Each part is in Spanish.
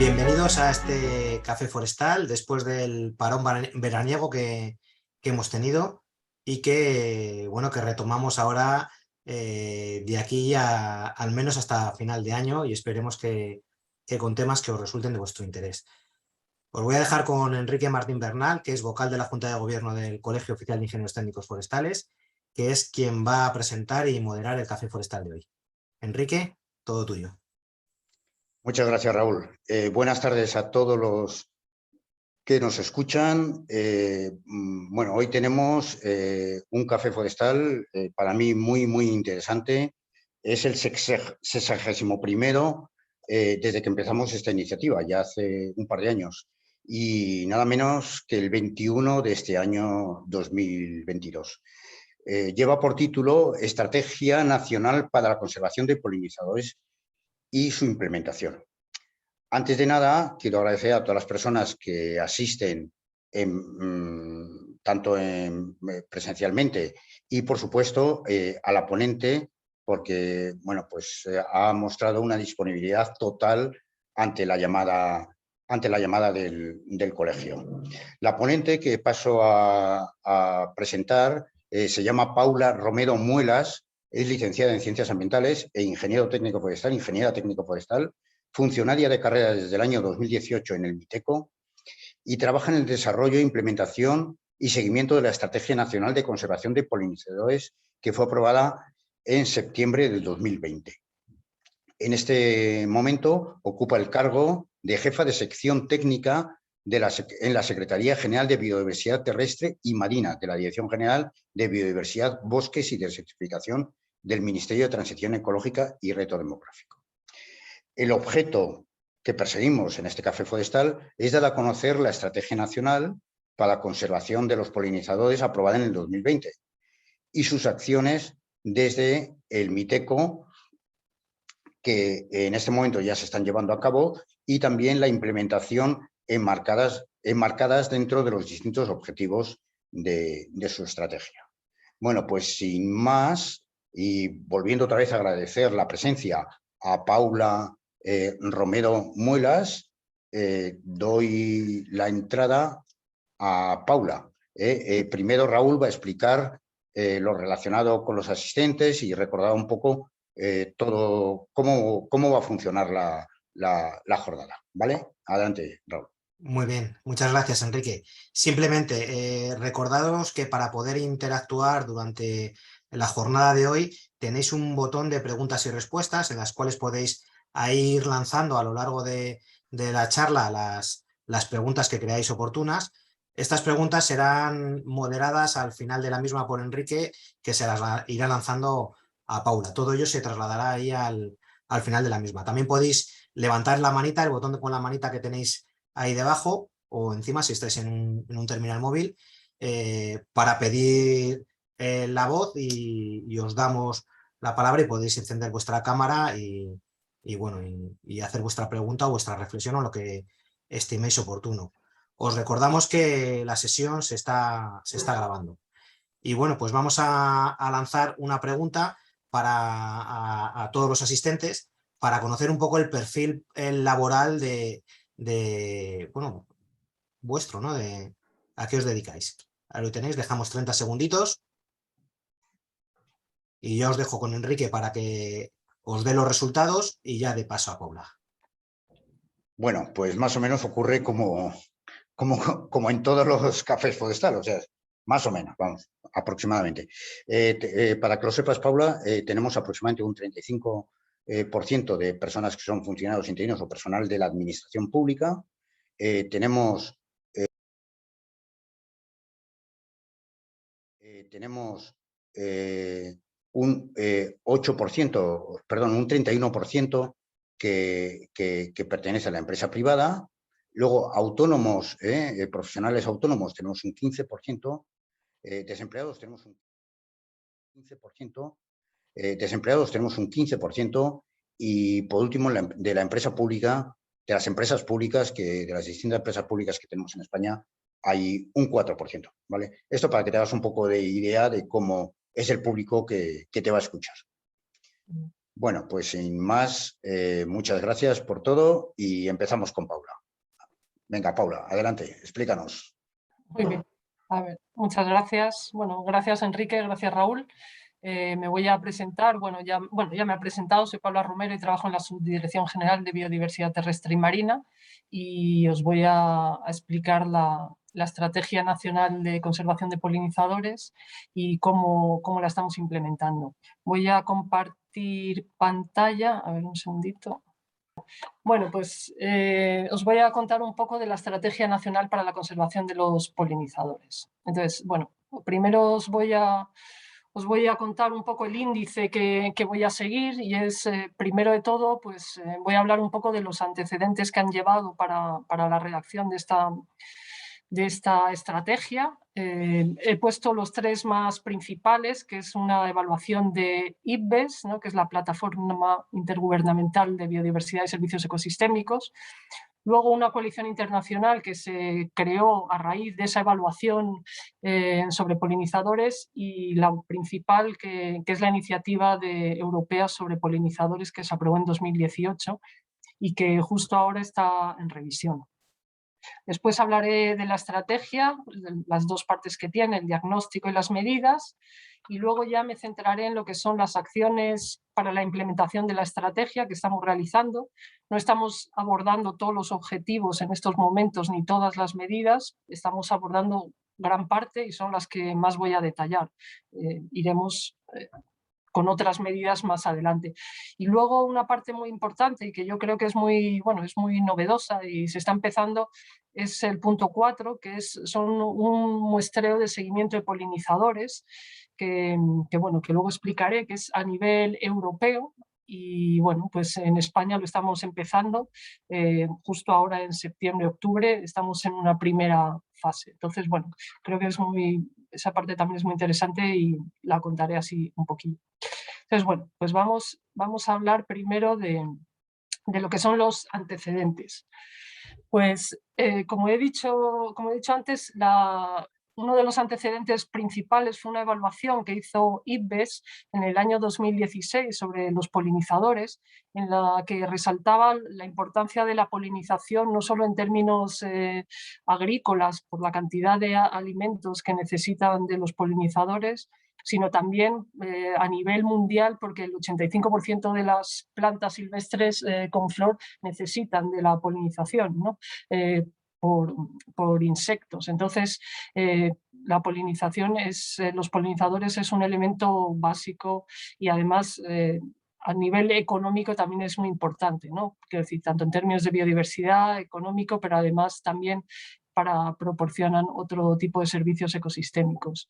Bienvenidos a este Café Forestal después del parón veraniego que hemos tenido y que, bueno, que retomamos ahora de aquí al menos hasta final de año y esperemos que con temas que os resulten de vuestro interés. Os voy a dejar con Enrique Martín Bernal, que es vocal de la Junta de Gobierno del Colegio Oficial de Ingenieros Técnicos Forestales, que es quien va a presentar y moderar el Café Forestal de hoy. Enrique, todo tuyo. Muchas gracias, Raúl. Buenas tardes a todos los que nos escuchan. Bueno, hoy tenemos un café forestal para mí muy interesante. Es el 61º desde que empezamos esta iniciativa, ya hace un par de años, y nada menos que el 21 de este año 2022. Lleva por título Estrategia Nacional para la Conservación de Polinizadores y su implementación. Antes de nada, quiero agradecer a todas las personas que asisten tanto presencialmente y, por supuesto, a la ponente, porque bueno, pues, ha mostrado una disponibilidad total ante la llamada del colegio. La ponente que paso a presentar se llama Paula Romero Muelas, es licenciada en Ciencias Ambientales e ingeniera técnico forestal, funcionaria de carrera desde el año 2018 en el MITECO y trabaja en el desarrollo, implementación y seguimiento de la Estrategia Nacional de Conservación de Polinizadores, que fue aprobada en septiembre del 2020. En este momento ocupa el cargo de jefa de sección técnica en la Secretaría General de Biodiversidad Terrestre y Marina de la Dirección General de Biodiversidad, Bosques y Desertificación del Ministerio de Transición Ecológica y Reto Demográfico. El objeto que perseguimos en este café forestal es dar a conocer la Estrategia Nacional para la Conservación de los Polinizadores aprobada en el 2020 y sus acciones desde el MITECO, que en este momento ya se están llevando a cabo, y también la implementación enmarcadas dentro de los distintos objetivos de su estrategia. Bueno, pues sin más, y volviendo otra vez a agradecer la presencia a Paula Romero Muelas, doy la entrada a Paula. Primero Raúl va a explicar lo relacionado con los asistentes y recordar un poco todo cómo va a funcionar la jornada. ¿Vale? Adelante, Raúl. Muy bien, muchas gracias, Enrique. Simplemente recordaros que para poder interactuar durante la jornada de hoy tenéis un botón de preguntas y respuestas en las cuales podéis ir lanzando a lo largo de la charla las preguntas que creáis oportunas. Estas preguntas serán moderadas al final de la misma por Enrique, que se las irá lanzando a Paula. Todo ello se trasladará ahí al final de la misma. También podéis levantar la manita, el botón con la manita que tenéis ahí debajo o encima si estáis en un terminal móvil para pedir la voz y os damos la palabra y podéis encender vuestra cámara y hacer vuestra pregunta o vuestra reflexión o lo que estiméis oportuno. Os recordamos que la sesión se está grabando. Y bueno, pues vamos a lanzar una pregunta a todos los asistentes para conocer un poco el perfil laboral bueno, vuestro, ¿no? ¿A qué os dedicáis? Ahí lo tenéis, dejamos 30 segunditos y ya os dejo con Enrique para que os dé los resultados y ya de paso a Paula. Bueno, pues más o menos ocurre como en todos los cafés forestales, o sea, más o menos, vamos, aproximadamente. Para que lo sepas, Paula, tenemos aproximadamente un 35% de personas que son funcionarios interinos o personal de la administración pública. Tenemos un 8%, perdón, un 31% que pertenece a la empresa privada. Luego, autónomos, profesionales autónomos, tenemos un 15%, desempleados tenemos un 15%, desempleados tenemos un 15%, y por último, de la empresa pública, de las empresas públicas, de las distintas empresas públicas que tenemos en España, hay un 4%, ¿vale? Esto para que te hagas un poco de idea de cómo es el público que te va a escuchar. Bueno, pues sin más, muchas gracias por todo y empezamos con Paula. Venga, Paula, adelante, explícanos. Muy bien. A ver, muchas gracias. Bueno, gracias Enrique, gracias Raúl. Me voy a presentar, bueno, ya me ha presentado, soy Paula Romero y trabajo en la Subdirección General de Biodiversidad Terrestre y Marina y os voy a explicar la Estrategia Nacional de Conservación de Polinizadores y cómo la estamos implementando. Voy a compartir pantalla, a ver un segundito. Bueno, pues os voy a contar un poco de la Estrategia Nacional para la Conservación de los Polinizadores. Entonces, bueno, primero os voy a contar un poco el índice que voy a seguir y es, primero de todo, pues voy a hablar un poco de los antecedentes que han llevado para la redacción de esta estrategia. He puesto los tres más principales, que es una evaluación de IPBES, ¿no?, que es la Plataforma Intergubernamental de Biodiversidad y Servicios Ecosistémicos. Luego una coalición internacional que se creó a raíz de esa evaluación sobre polinizadores y la principal que es la iniciativa europea sobre polinizadores que se aprobó en 2018 y que justo ahora está en revisión. Después hablaré de la estrategia, las dos partes que tiene, el diagnóstico y las medidas, y luego ya me centraré en lo que son las acciones para la implementación de la estrategia que estamos realizando. No estamos abordando todos los objetivos en estos momentos ni todas las medidas, estamos abordando gran parte y son las que más voy a detallar. Iremos con otras medidas más adelante. Y luego una parte muy importante y que yo creo que es muy novedosa y se está empezando es el punto 4, que son un muestreo de seguimiento de polinizadores que luego explicaré, que es a nivel europeo. Y bueno, pues en España lo estamos empezando, justo ahora en septiembre-octubre estamos en una primera fase. Entonces, bueno, creo que esa parte también es muy interesante y la contaré así un poquillo. Entonces, bueno, pues vamos a hablar primero de lo que son los antecedentes. Pues como he dicho antes, uno de los antecedentes principales fue una evaluación que hizo IPBES en el año 2016 sobre los polinizadores, en la que resaltaba la importancia de la polinización no solo en términos agrícolas, por la cantidad de alimentos que necesitan de los polinizadores, sino también a nivel mundial, porque el 85% de las plantas silvestres con flor necesitan de la polinización, ¿no? Por insectos. Entonces, la polinización los polinizadores es un elemento básico y además a nivel económico también es muy importante, ¿no? Quiero decir, tanto en términos de biodiversidad, económico, pero además también proporcionan otro tipo de servicios ecosistémicos.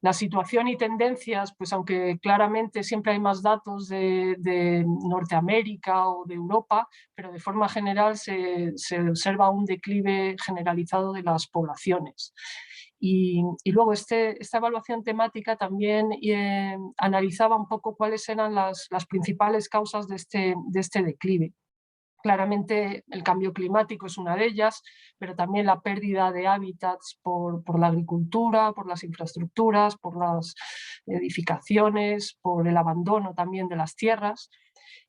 La situación y tendencias, pues aunque claramente siempre hay más datos de Norteamérica o de Europa, pero de forma general se observa un declive generalizado de las poblaciones. Y luego esta evaluación temática también analizaba un poco cuáles eran las principales causas de este declive. Claramente el cambio climático es una de ellas, pero también la pérdida de hábitats por la agricultura, por las infraestructuras, por las edificaciones, por el abandono también de las tierras.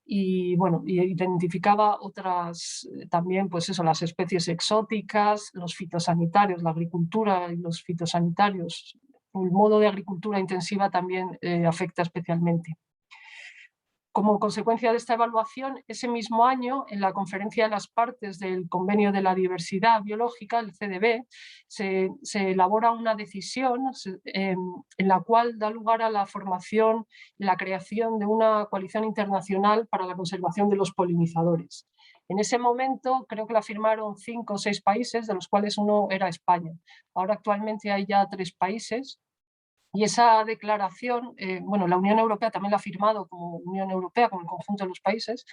Y bueno, identificaba otras también, pues eso, las especies exóticas, los fitosanitarios, la agricultura y los fitosanitarios. El modo de agricultura intensiva también afecta especialmente. Como consecuencia de esta evaluación, ese mismo año, en la Conferencia de las Partes del Convenio de la Diversidad Biológica, el CDB, se elabora una decisión en la cual da lugar a la formación y la creación de una coalición internacional para la conservación de los polinizadores. En ese momento creo que la firmaron 5 o 6 países, de los cuales uno era España. Ahora actualmente hay ya 3 países. Y esa declaración, la Unión Europea también la ha firmado como Unión Europea, como el conjunto de los países,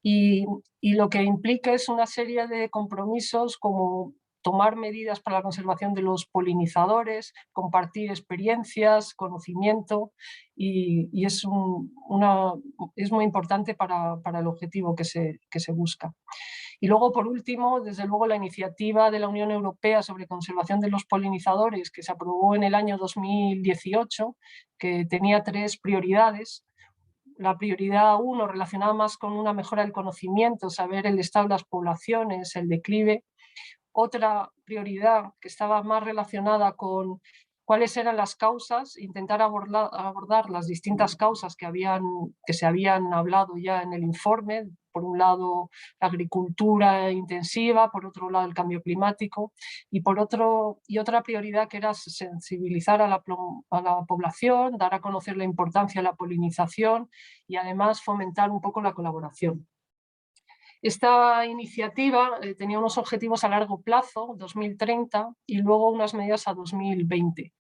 y lo que implica es una serie de compromisos como tomar medidas para la conservación de los polinizadores, compartir experiencias, conocimiento, y es muy importante para el objetivo que se busca. Y luego, por último, desde luego, la iniciativa de la Unión Europea sobre conservación de los polinizadores, que se aprobó en el año 2018, que tenía 3 prioridades. la prioridad 1 relacionada más con una mejora del conocimiento, saber el estado de las poblaciones, el declive. Otra prioridad que estaba más relacionada con cuáles eran las causas, intentar abordar las distintas causas que se habían hablado ya en el informe. Por un lado, la agricultura intensiva, por otro lado, el cambio climático, y otra prioridad que era sensibilizar a la población, dar a conocer la importancia de la polinización y además fomentar un poco la colaboración. Esta iniciativa tenía unos objetivos a largo plazo, 2030, y luego unas medidas a 2020.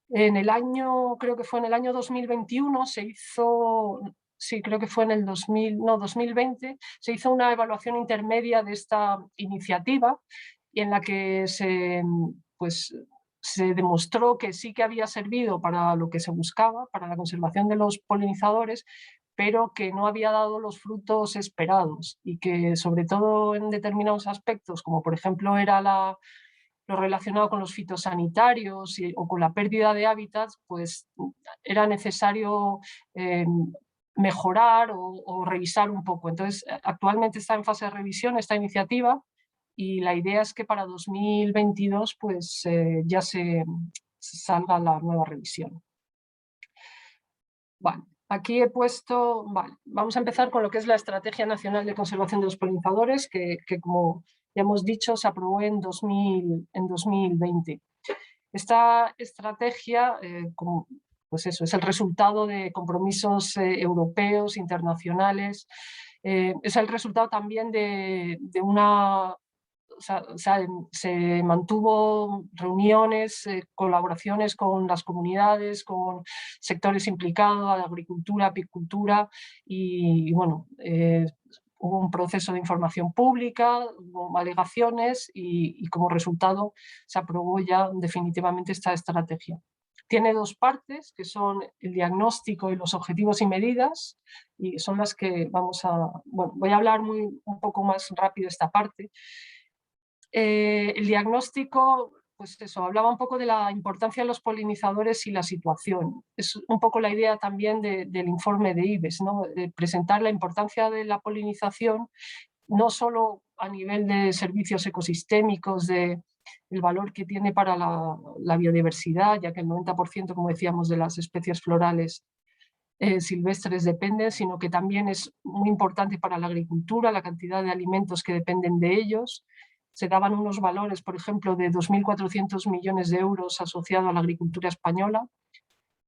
Creo que fue en el año 2021, se hizo, sí, creo que fue en el 2020, se hizo una evaluación intermedia de esta iniciativa y en la que se demostró que sí que había servido para lo que se buscaba, para la conservación de los polinizadores, pero que no había dado los frutos esperados y que sobre todo en determinados aspectos, como por ejemplo era lo relacionado con los fitosanitarios o con la pérdida de hábitats, pues era necesario mejorar o revisar un poco. Entonces, actualmente está en fase de revisión esta iniciativa y la idea es que para 2022 pues, ya se salga la nueva revisión. Vale. Aquí he puesto, vamos a empezar con lo que es la Estrategia Nacional de Conservación de los Polinizadores, que como ya hemos dicho, se aprobó en 2020. Esta estrategia, pues eso, es el resultado de compromisos europeos, internacionales, es el resultado también de una... se mantuvo reuniones, colaboraciones con las comunidades, con sectores implicados, agricultura, apicultura y bueno, hubo un proceso de información pública, hubo alegaciones y como resultado se aprobó ya definitivamente esta estrategia. Tiene dos partes, que son el diagnóstico y los objetivos y medidas, y son las que vamos a... Bueno, voy a hablar un poco más rápido esta parte. El diagnóstico, pues eso, hablaba un poco de la importancia de los polinizadores y la situación. Es un poco la idea también del informe de IBES, ¿no? De presentar la importancia de la polinización, no solo a nivel de servicios ecosistémicos, el valor que tiene para la biodiversidad, ya que el 90%, como decíamos, de las especies florales silvestres dependen, sino que también es muy importante para la agricultura, la cantidad de alimentos que dependen de ellos. Se daban unos valores, por ejemplo, de 2.400 millones de euros asociados a la agricultura española,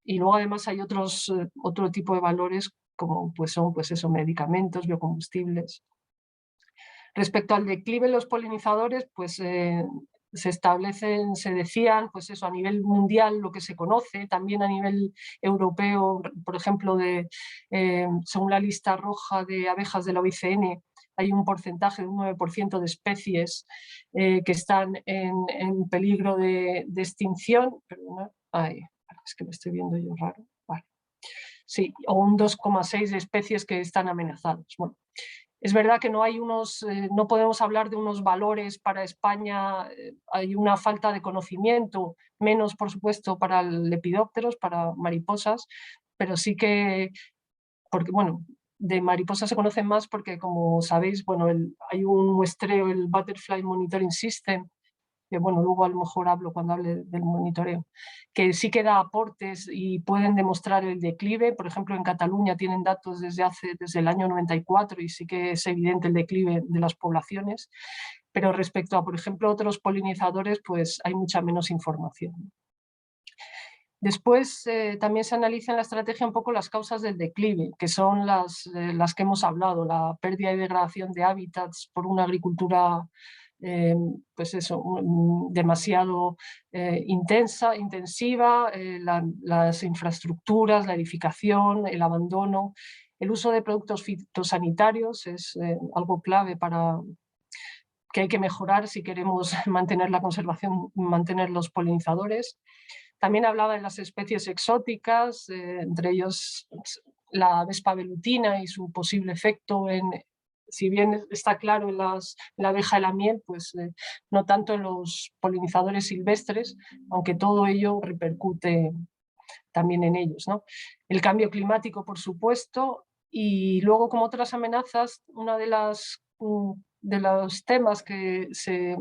y luego además hay otro tipo de valores como pues son pues eso, medicamentos, biocombustibles. Respecto al declive de los polinizadores, pues se establecen, se decían, pues eso, a nivel mundial lo que se conoce, también a nivel europeo, por ejemplo, según la lista roja de abejas de la OICN, hay un porcentaje de un 9% de especies que están en peligro de extinción. Perdona, es que me estoy viendo yo raro. Vale. Sí, o un 2,6% de especies que están amenazadas. Bueno, es verdad que no hay no podemos hablar de unos valores para España, hay una falta de conocimiento, menos por supuesto para el lepidópteros, para mariposas, pero sí que, porque bueno, de mariposas se conocen más porque como sabéis, bueno, hay un muestreo, el Butterfly Monitoring System, que bueno, luego a lo mejor hablo cuando hable del monitoreo, que sí que da aportes y pueden demostrar el declive. Por ejemplo, en Cataluña tienen datos desde el año 94 y sí que es evidente el declive de las poblaciones, pero respecto a, por ejemplo, otros polinizadores, pues hay mucha menos información. Después también se analiza en la estrategia un poco las causas del declive, que son las que hemos hablado, la pérdida y degradación de hábitats por una agricultura pues eso, demasiado intensiva, las infraestructuras, la edificación, el abandono, el uso de productos fitosanitarios es algo clave que hay que mejorar si queremos mantener la conservación, mantener los polinizadores. También hablaba de las especies exóticas, entre ellos la vespa velutina y su posible efecto si bien está claro en la abeja de la miel, pues no tanto en los polinizadores silvestres, aunque todo ello repercute también en ellos, ¿no? El cambio climático, por supuesto, y luego como otras amenazas, una de los temas que se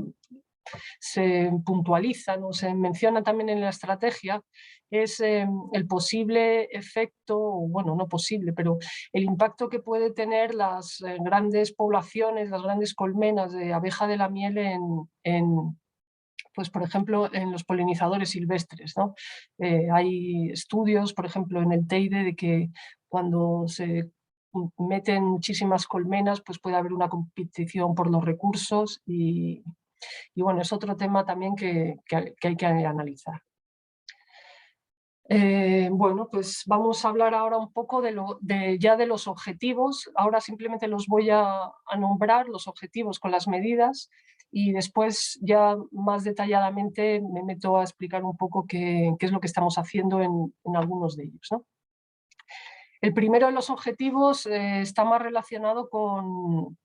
puntualizan o se mencionan también en la estrategia es el posible efecto, bueno, no posible, pero el impacto que puede tener las grandes poblaciones, las grandes colmenas de abeja de la miel pues, por ejemplo, en los polinizadores silvestres, ¿no? Hay estudios, por ejemplo, en el Teide, de que cuando se meten muchísimas colmenas, pues puede haber una competición por los recursos y bueno, es otro tema también que hay que analizar. Bueno, pues vamos a hablar ahora un poco ya de los objetivos. Ahora simplemente los voy a nombrar, los objetivos con las medidas, y después ya más detalladamente me meto a explicar un poco qué es lo que estamos haciendo en algunos de ellos, ¿no? El primero de los objetivos está más relacionado con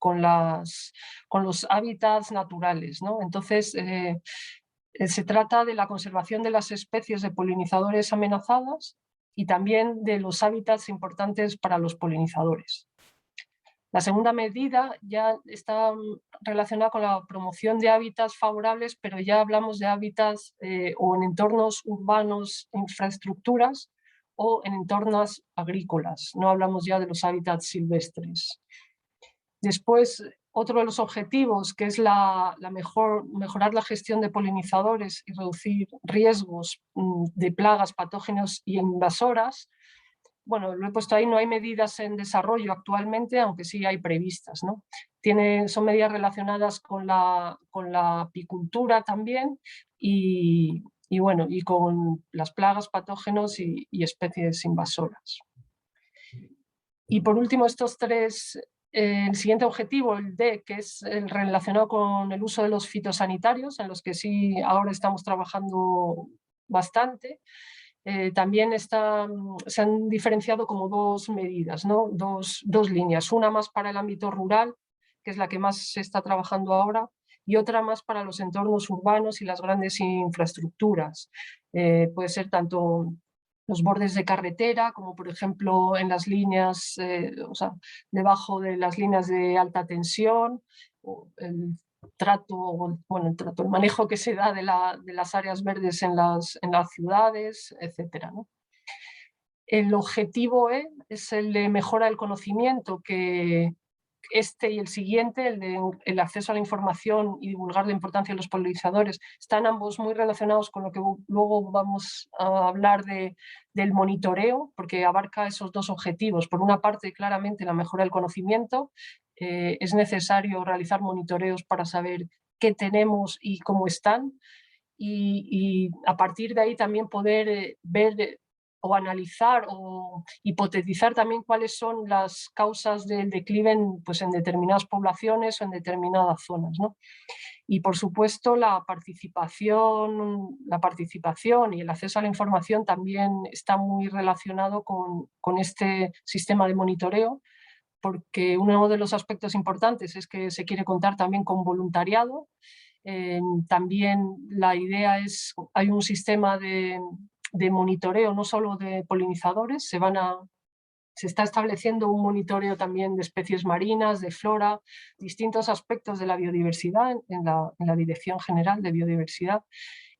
los hábitats naturales, ¿no? Entonces, se trata de la conservación de las especies de polinizadores amenazadas y también de los hábitats importantes para los polinizadores. La segunda medida ya está relacionada con la promoción de hábitats favorables, pero ya hablamos de hábitats o en entornos urbanos, infraestructuras, o en entornos agrícolas. No hablamos ya de los hábitats silvestres. Después, otro de los objetivos, que es mejorar la gestión de polinizadores y reducir riesgos de plagas, patógenos y invasoras. Bueno, lo he puesto ahí, no hay medidas en desarrollo actualmente, aunque sí hay previstas, ¿no? Son medidas relacionadas con la apicultura también y con las plagas, patógenos y especies invasoras. Y por último, estos tres, el siguiente objetivo, el D, que es el relacionado con el uso de los fitosanitarios, en los que sí ahora estamos trabajando bastante. También se han diferenciado como dos medidas, ¿no? dos líneas, una más para el ámbito rural, que es la que más se está trabajando ahora, y otra más para los entornos urbanos y las grandes infraestructuras. Puede ser tanto los bordes de carretera, como por ejemplo en las líneas, o sea, debajo de las líneas de alta tensión, el manejo que se da de las áreas verdes en las ciudades, etc., ¿no? El objetivo E es el de mejora del conocimiento, que este y el siguiente, el acceso a la información y divulgar la importancia de los polinizadores, están ambos muy relacionados con lo que luego vamos a hablar del monitoreo, porque abarca esos dos objetivos. Por una parte, claramente, la mejora del conocimiento. Es necesario realizar monitoreos para saber qué tenemos y cómo están, y a partir de ahí también poder ver o analizar o hipotetizar también cuáles son las causas del declive pues en determinadas poblaciones o en determinadas zonas, ¿no? Y por supuesto la participación y el acceso a la información también está muy relacionado con este sistema de monitoreo, porque uno de los aspectos importantes es que se quiere contar también con voluntariado. También la idea es, hay un sistema de monitoreo no solo de polinizadores, se está estableciendo un monitoreo también de especies marinas, de flora, distintos aspectos de la biodiversidad en la Dirección General de Biodiversidad,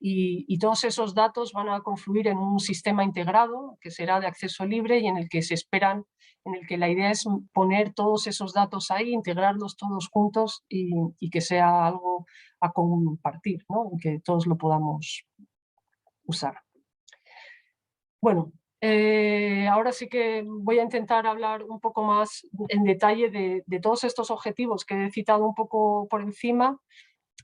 y todos esos datos van a confluir en un sistema integrado que será de acceso libre y en el que la idea es poner todos esos datos ahí, integrarlos todos juntos y que sea algo a compartir, ¿no? Y que todos lo podamos usar. Bueno, ahora sí que voy a intentar hablar un poco más en detalle de todos estos objetivos que he citado un poco por encima,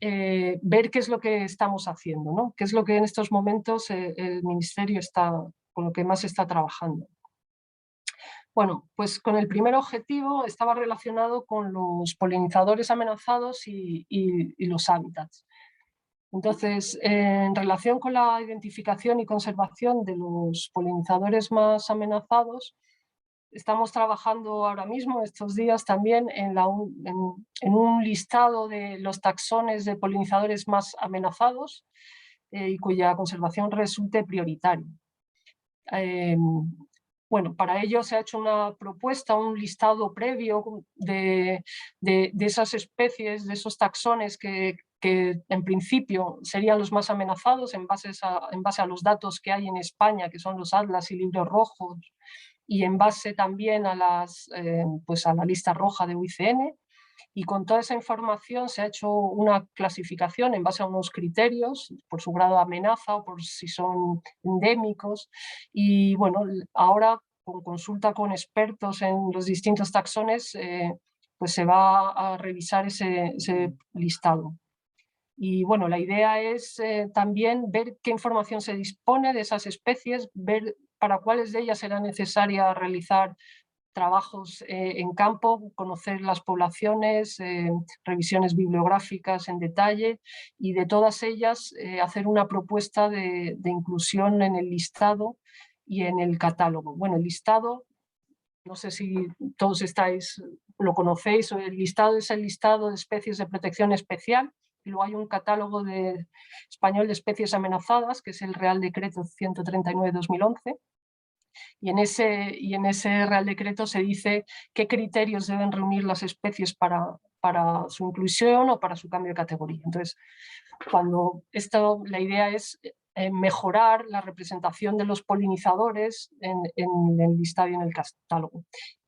ver qué es lo que estamos haciendo, ¿no? Qué es lo que en estos momentos el Ministerio con lo que más está trabajando. Bueno, pues con el primer objetivo estaba relacionado con los polinizadores amenazados y los hábitats. Entonces, en relación con la identificación y conservación de los polinizadores más amenazados, estamos trabajando ahora mismo, estos días también, en un listado de los taxones de polinizadores más amenazados y cuya conservación resulte prioritaria. Bueno, para ello se ha hecho una propuesta, un listado previo de esas especies, de esos taxones que en principio serían los más amenazados en base a los datos que hay en España, que son los atlas y libros rojos, y en base también a, pues a la lista roja de UICN. Y con toda esa información se ha hecho una clasificación en base a unos criterios por su grado de amenaza o por si son endémicos. Y bueno, ahora con consulta con expertos en los distintos taxones, pues se va a revisar ese listado. Y bueno, la idea es también ver qué información se dispone de esas especies, ver para cuáles de ellas será necesaria realizar trabajos en campo, conocer las poblaciones, revisiones bibliográficas en detalle y de todas ellas hacer una propuesta de inclusión en el listado y en el catálogo. Bueno, el listado, no sé si todos lo conocéis, el listado es el listado de especies de protección especial y luego hay un catálogo español de especies amenazadas, que es el Real Decreto 139/2011. Y en ese Real Decreto se dice qué criterios deben reunir las especies para su inclusión o para su cambio de categoría. Entonces, la idea es mejorar la representación de los polinizadores en el listado y en el catálogo.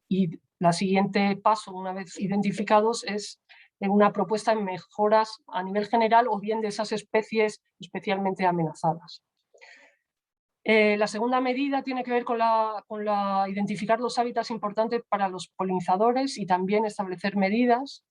Y el siguiente paso, una vez identificados, es una propuesta de mejoras a nivel general o bien de esas especies especialmente amenazadas. La segunda medida tiene que ver con identificar los hábitats importantes para los polinizadores y también establecer medidas.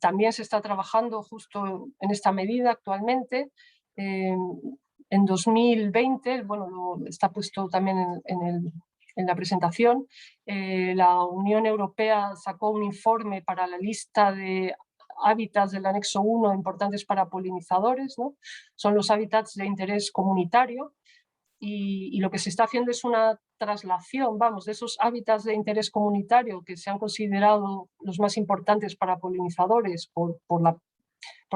También se está trabajando justo en esta medida actualmente. En 2020, bueno, está puesto también en la presentación, la Unión Europea sacó un informe para la lista de hábitats del anexo 1 importantes para polinizadores, ¿no? Son los hábitats de interés comunitario. Y lo que se está haciendo es una traslación, vamos, de esos hábitats de interés comunitario que se han considerado los más importantes para polinizadores por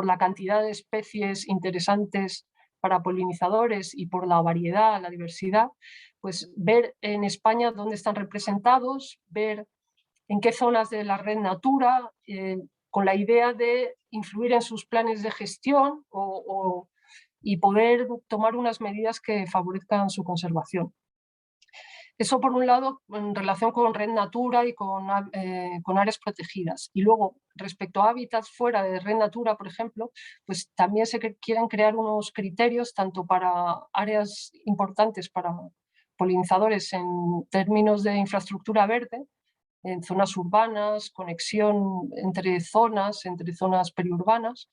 la cantidad de especies interesantes para polinizadores y por la variedad, la diversidad, pues ver en España dónde están representados, ver en qué zonas de la red Natura, con la idea de influir en sus planes de gestión y poder tomar unas medidas que favorezcan su conservación. Eso por un lado en relación con Red Natura y con áreas protegidas. Y luego, respecto a hábitats fuera de Red Natura, por ejemplo, pues también se quieren crear unos criterios tanto para áreas importantes para polinizadores en términos de infraestructura verde, en zonas urbanas, conexión entre zonas periurbanas,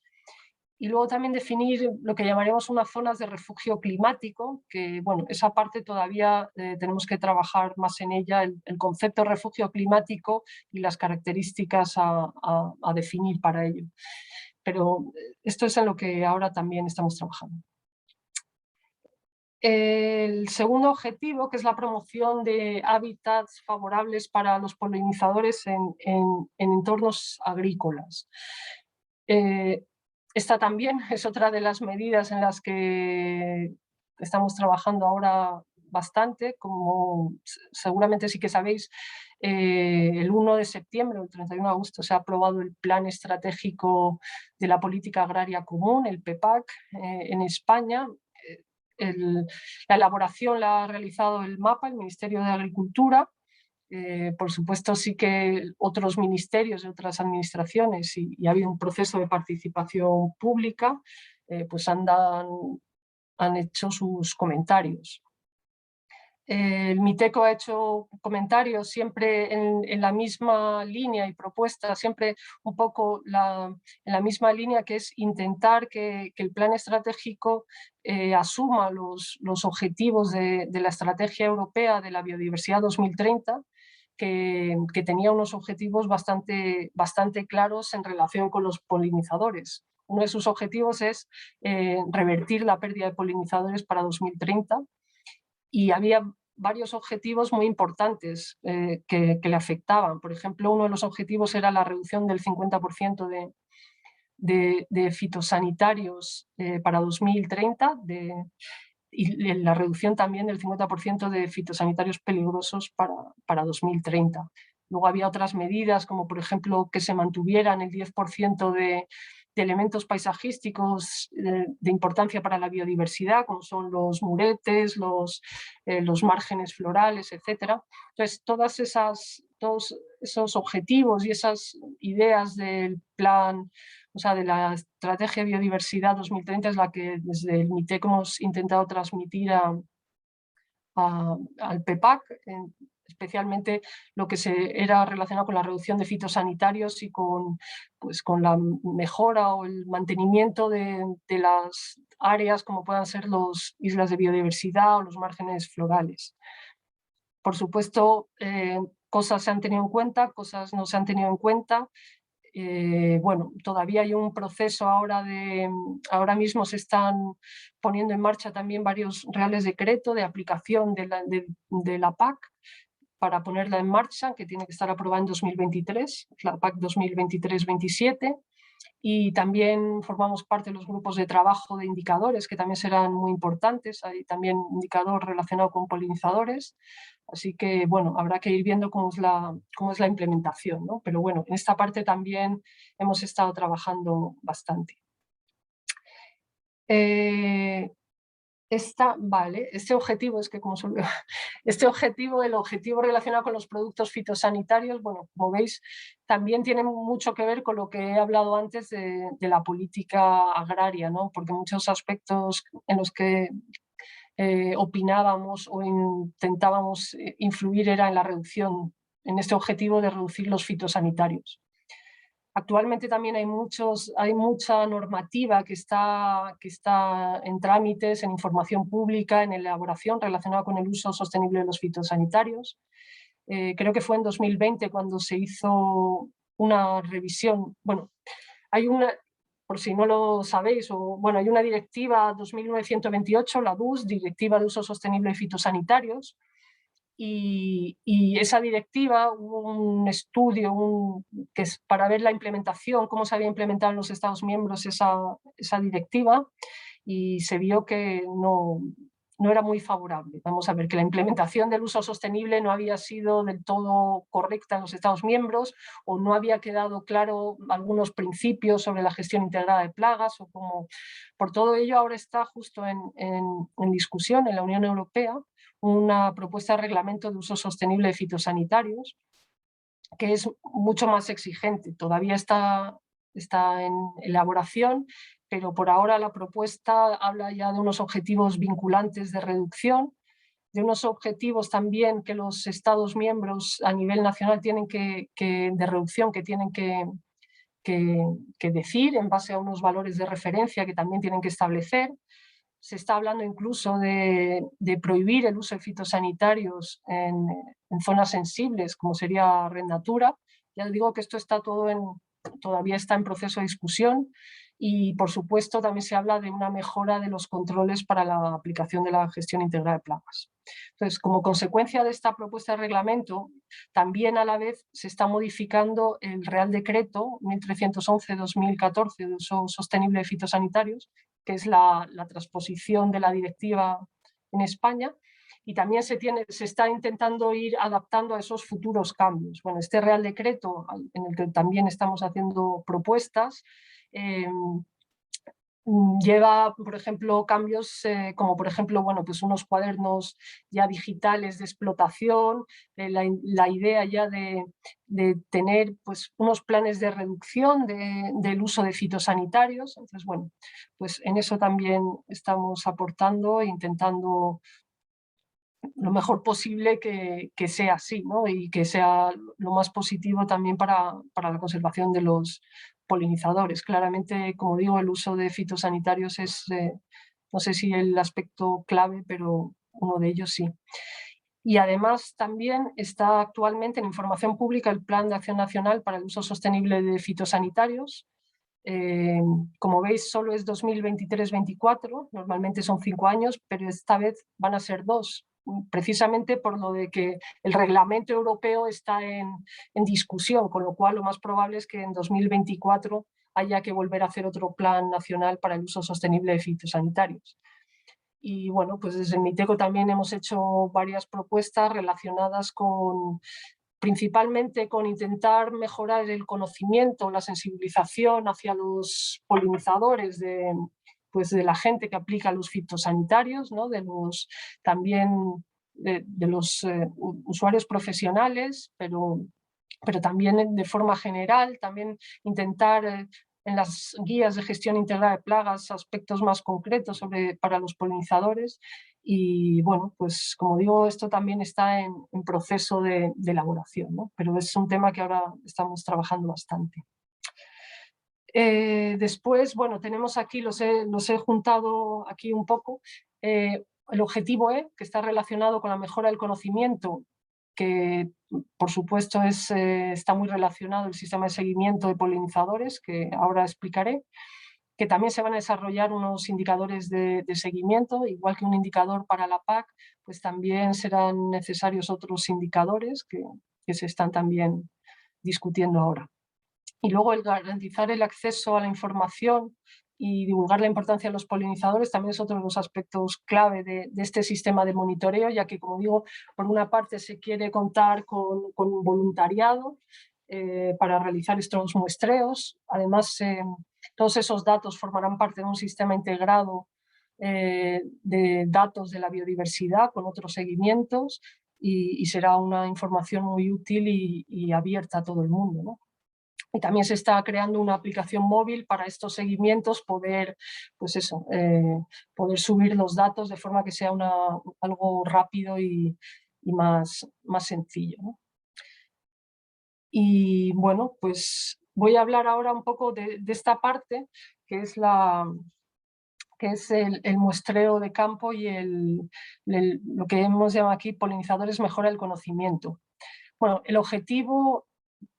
y luego también definir lo que llamaremos unas zonas de refugio climático, que bueno, esa parte todavía tenemos que trabajar más en ella, el concepto de refugio climático y las características a definir para ello. Pero esto es en lo que ahora también estamos trabajando. El segundo objetivo, que es la promoción de hábitats favorables para los polinizadores en entornos agrícolas. Esta también es otra de las medidas en las que estamos trabajando ahora bastante. Como seguramente sí que sabéis, el 1 de septiembre o el 31 de agosto se ha aprobado el Plan Estratégico de la Política Agraria Común, el PEPAC, en España. La elaboración la ha realizado el MAPA, el Ministerio de Agricultura. Por supuesto, sí que otros ministerios y otras administraciones, y ha habido un proceso de participación pública, pues han hecho sus comentarios. El MITECO ha hecho comentarios siempre en la misma línea y propuestas, siempre un poco en la misma línea, que es intentar que el plan estratégico asuma los objetivos de la Estrategia Europea de la Biodiversidad 2030, que tenía unos objetivos bastante claros en relación con los polinizadores. Uno de sus objetivos es revertir la pérdida de polinizadores para 2030, y había varios objetivos muy importantes que le afectaban. Por ejemplo, uno de los objetivos era la reducción del 50% de fitosanitarios para 2030, y la reducción también del 50% de fitosanitarios peligrosos para 2030. Luego había otras medidas, como por ejemplo que se mantuvieran el 10% de elementos paisajísticos de importancia para la biodiversidad, como son los muretes, los márgenes florales, etc. Entonces, todos esos objetivos y esas ideas del plan, o sea, de la Estrategia Biodiversidad 2030 es la que desde el MITEC hemos intentado transmitir al PEPAC, especialmente lo que era relacionado con la reducción de fitosanitarios y con la mejora o el mantenimiento de las áreas como puedan ser las islas de biodiversidad o los márgenes florales. Por supuesto, cosas se han tenido en cuenta, cosas no se han tenido en cuenta. Bueno, todavía hay un proceso ahora mismo se están poniendo en marcha también varios reales decretos de aplicación de la PAC para ponerla en marcha, que tiene que estar aprobada en 2023, la PAC 2023-27, y también formamos parte de los grupos de trabajo de indicadores, que también serán muy importantes. Hay también un indicador relacionado con polinizadores, así que bueno, habrá que ir viendo cómo es la implementación, ¿no? Pero bueno, en esta parte también hemos estado trabajando bastante. Este objetivo es que el objetivo relacionado con los productos fitosanitarios, bueno, como veis, también tiene mucho que ver con lo que he hablado antes de la política agraria, ¿no? Porque muchos aspectos en los que opinábamos o intentábamos influir era en la reducción, en este objetivo de reducir los fitosanitarios. Actualmente también hay mucha normativa que está en trámites, en información pública, en elaboración relacionada con el uso sostenible de los fitosanitarios. Creo que fue en 2020 cuando se hizo una revisión. Bueno, por si no lo sabéis, hay una directiva 2928, la DUS, Directiva de Uso Sostenible de Fitosanitarios, y esa directiva, hubo un estudio que es para ver la implementación, cómo se había implementado en los Estados miembros esa directiva, y se vio que no era muy favorable. Vamos a ver que la implementación del uso sostenible no había sido del todo correcta en los Estados miembros, o no había quedado claro algunos principios sobre la gestión integrada de plagas, o como por todo ello ahora está justo en discusión en la Unión Europea una propuesta de reglamento de uso sostenible de fitosanitarios que es mucho más exigente. Todavía está en elaboración, pero por ahora la propuesta habla ya de unos objetivos vinculantes de reducción, de unos objetivos también que los Estados miembros a nivel nacional tienen de reducción que tienen que decir en base a unos valores de referencia que también tienen que establecer. Se está hablando incluso de prohibir el uso de fitosanitarios en zonas sensibles, como sería Red Natura. Ya digo que esto todavía está en proceso de discusión, y por supuesto también se habla de una mejora de los controles para la aplicación de la gestión integrada de plagas. Entonces, como consecuencia de esta propuesta de reglamento, también a la vez se está modificando el Real Decreto 1311-2014 de uso sostenible de fitosanitarios, que es la transposición de la directiva en España, y también se está intentando ir adaptando a esos futuros cambios. Bueno, este Real Decreto, en el que también estamos haciendo propuestas, lleva, por ejemplo, cambios como, por ejemplo, pues unos cuadernos ya digitales de explotación, la idea ya de tener pues unos planes de reducción del uso de fitosanitarios. Entonces, bueno, pues en eso también estamos aportando e intentando lo mejor posible que sea así, ¿no? Y que sea lo más positivo también para la conservación de los polinizadores. Claramente, como digo, el uso de fitosanitarios es, no sé si el aspecto clave, pero uno de ellos sí. Y además también está actualmente en información pública el Plan de Acción Nacional para el Uso Sostenible de Fitosanitarios. Como veis, solo es 2023-24, normalmente son 5 años, pero esta vez van a ser 2, precisamente por lo de que el reglamento europeo está en discusión, con lo cual lo más probable es que en 2024 haya que volver a hacer otro plan nacional para el uso sostenible de fitosanitarios. Y bueno, pues desde el MITECO también hemos hecho varias propuestas relacionadas principalmente con intentar mejorar el conocimiento, la sensibilización hacia los polinizadores pues de la gente que aplica los fitosanitarios, ¿no? También de los usuarios profesionales, pero también de forma general, también intentar en las guías de gestión integrada de plagas aspectos más concretos para los polinizadores. Y bueno, pues como digo, esto también está en proceso de elaboración, ¿no? Pero es un tema que ahora estamos trabajando bastante. Después, bueno, tenemos aquí, los he juntado aquí un poco, el objetivo E, que está relacionado con la mejora del conocimiento, que por supuesto está muy relacionado el sistema de seguimiento de polinizadores, que ahora explicaré, que también se van a desarrollar unos indicadores de seguimiento, igual que un indicador para la PAC, pues también serán necesarios otros indicadores que se están también discutiendo ahora. Y luego el garantizar el acceso a la información y divulgar la importancia de los polinizadores también es otro de los aspectos clave de este sistema de monitoreo, ya que, como digo, por una parte se quiere contar con voluntariado para realizar estos muestreos. Además, todos esos datos formarán parte de un sistema integrado de datos de la biodiversidad con otros seguimientos y será una información muy útil y abierta a todo el mundo, ¿no? Y también se está creando una aplicación móvil para estos seguimientos, poder subir los datos de forma que sea algo rápido y más sencillo, ¿no? Y bueno, pues voy a hablar ahora un poco de esta parte, que es el muestreo de campo y lo que hemos llamado aquí polinizadores mejora el conocimiento. Bueno, el objetivo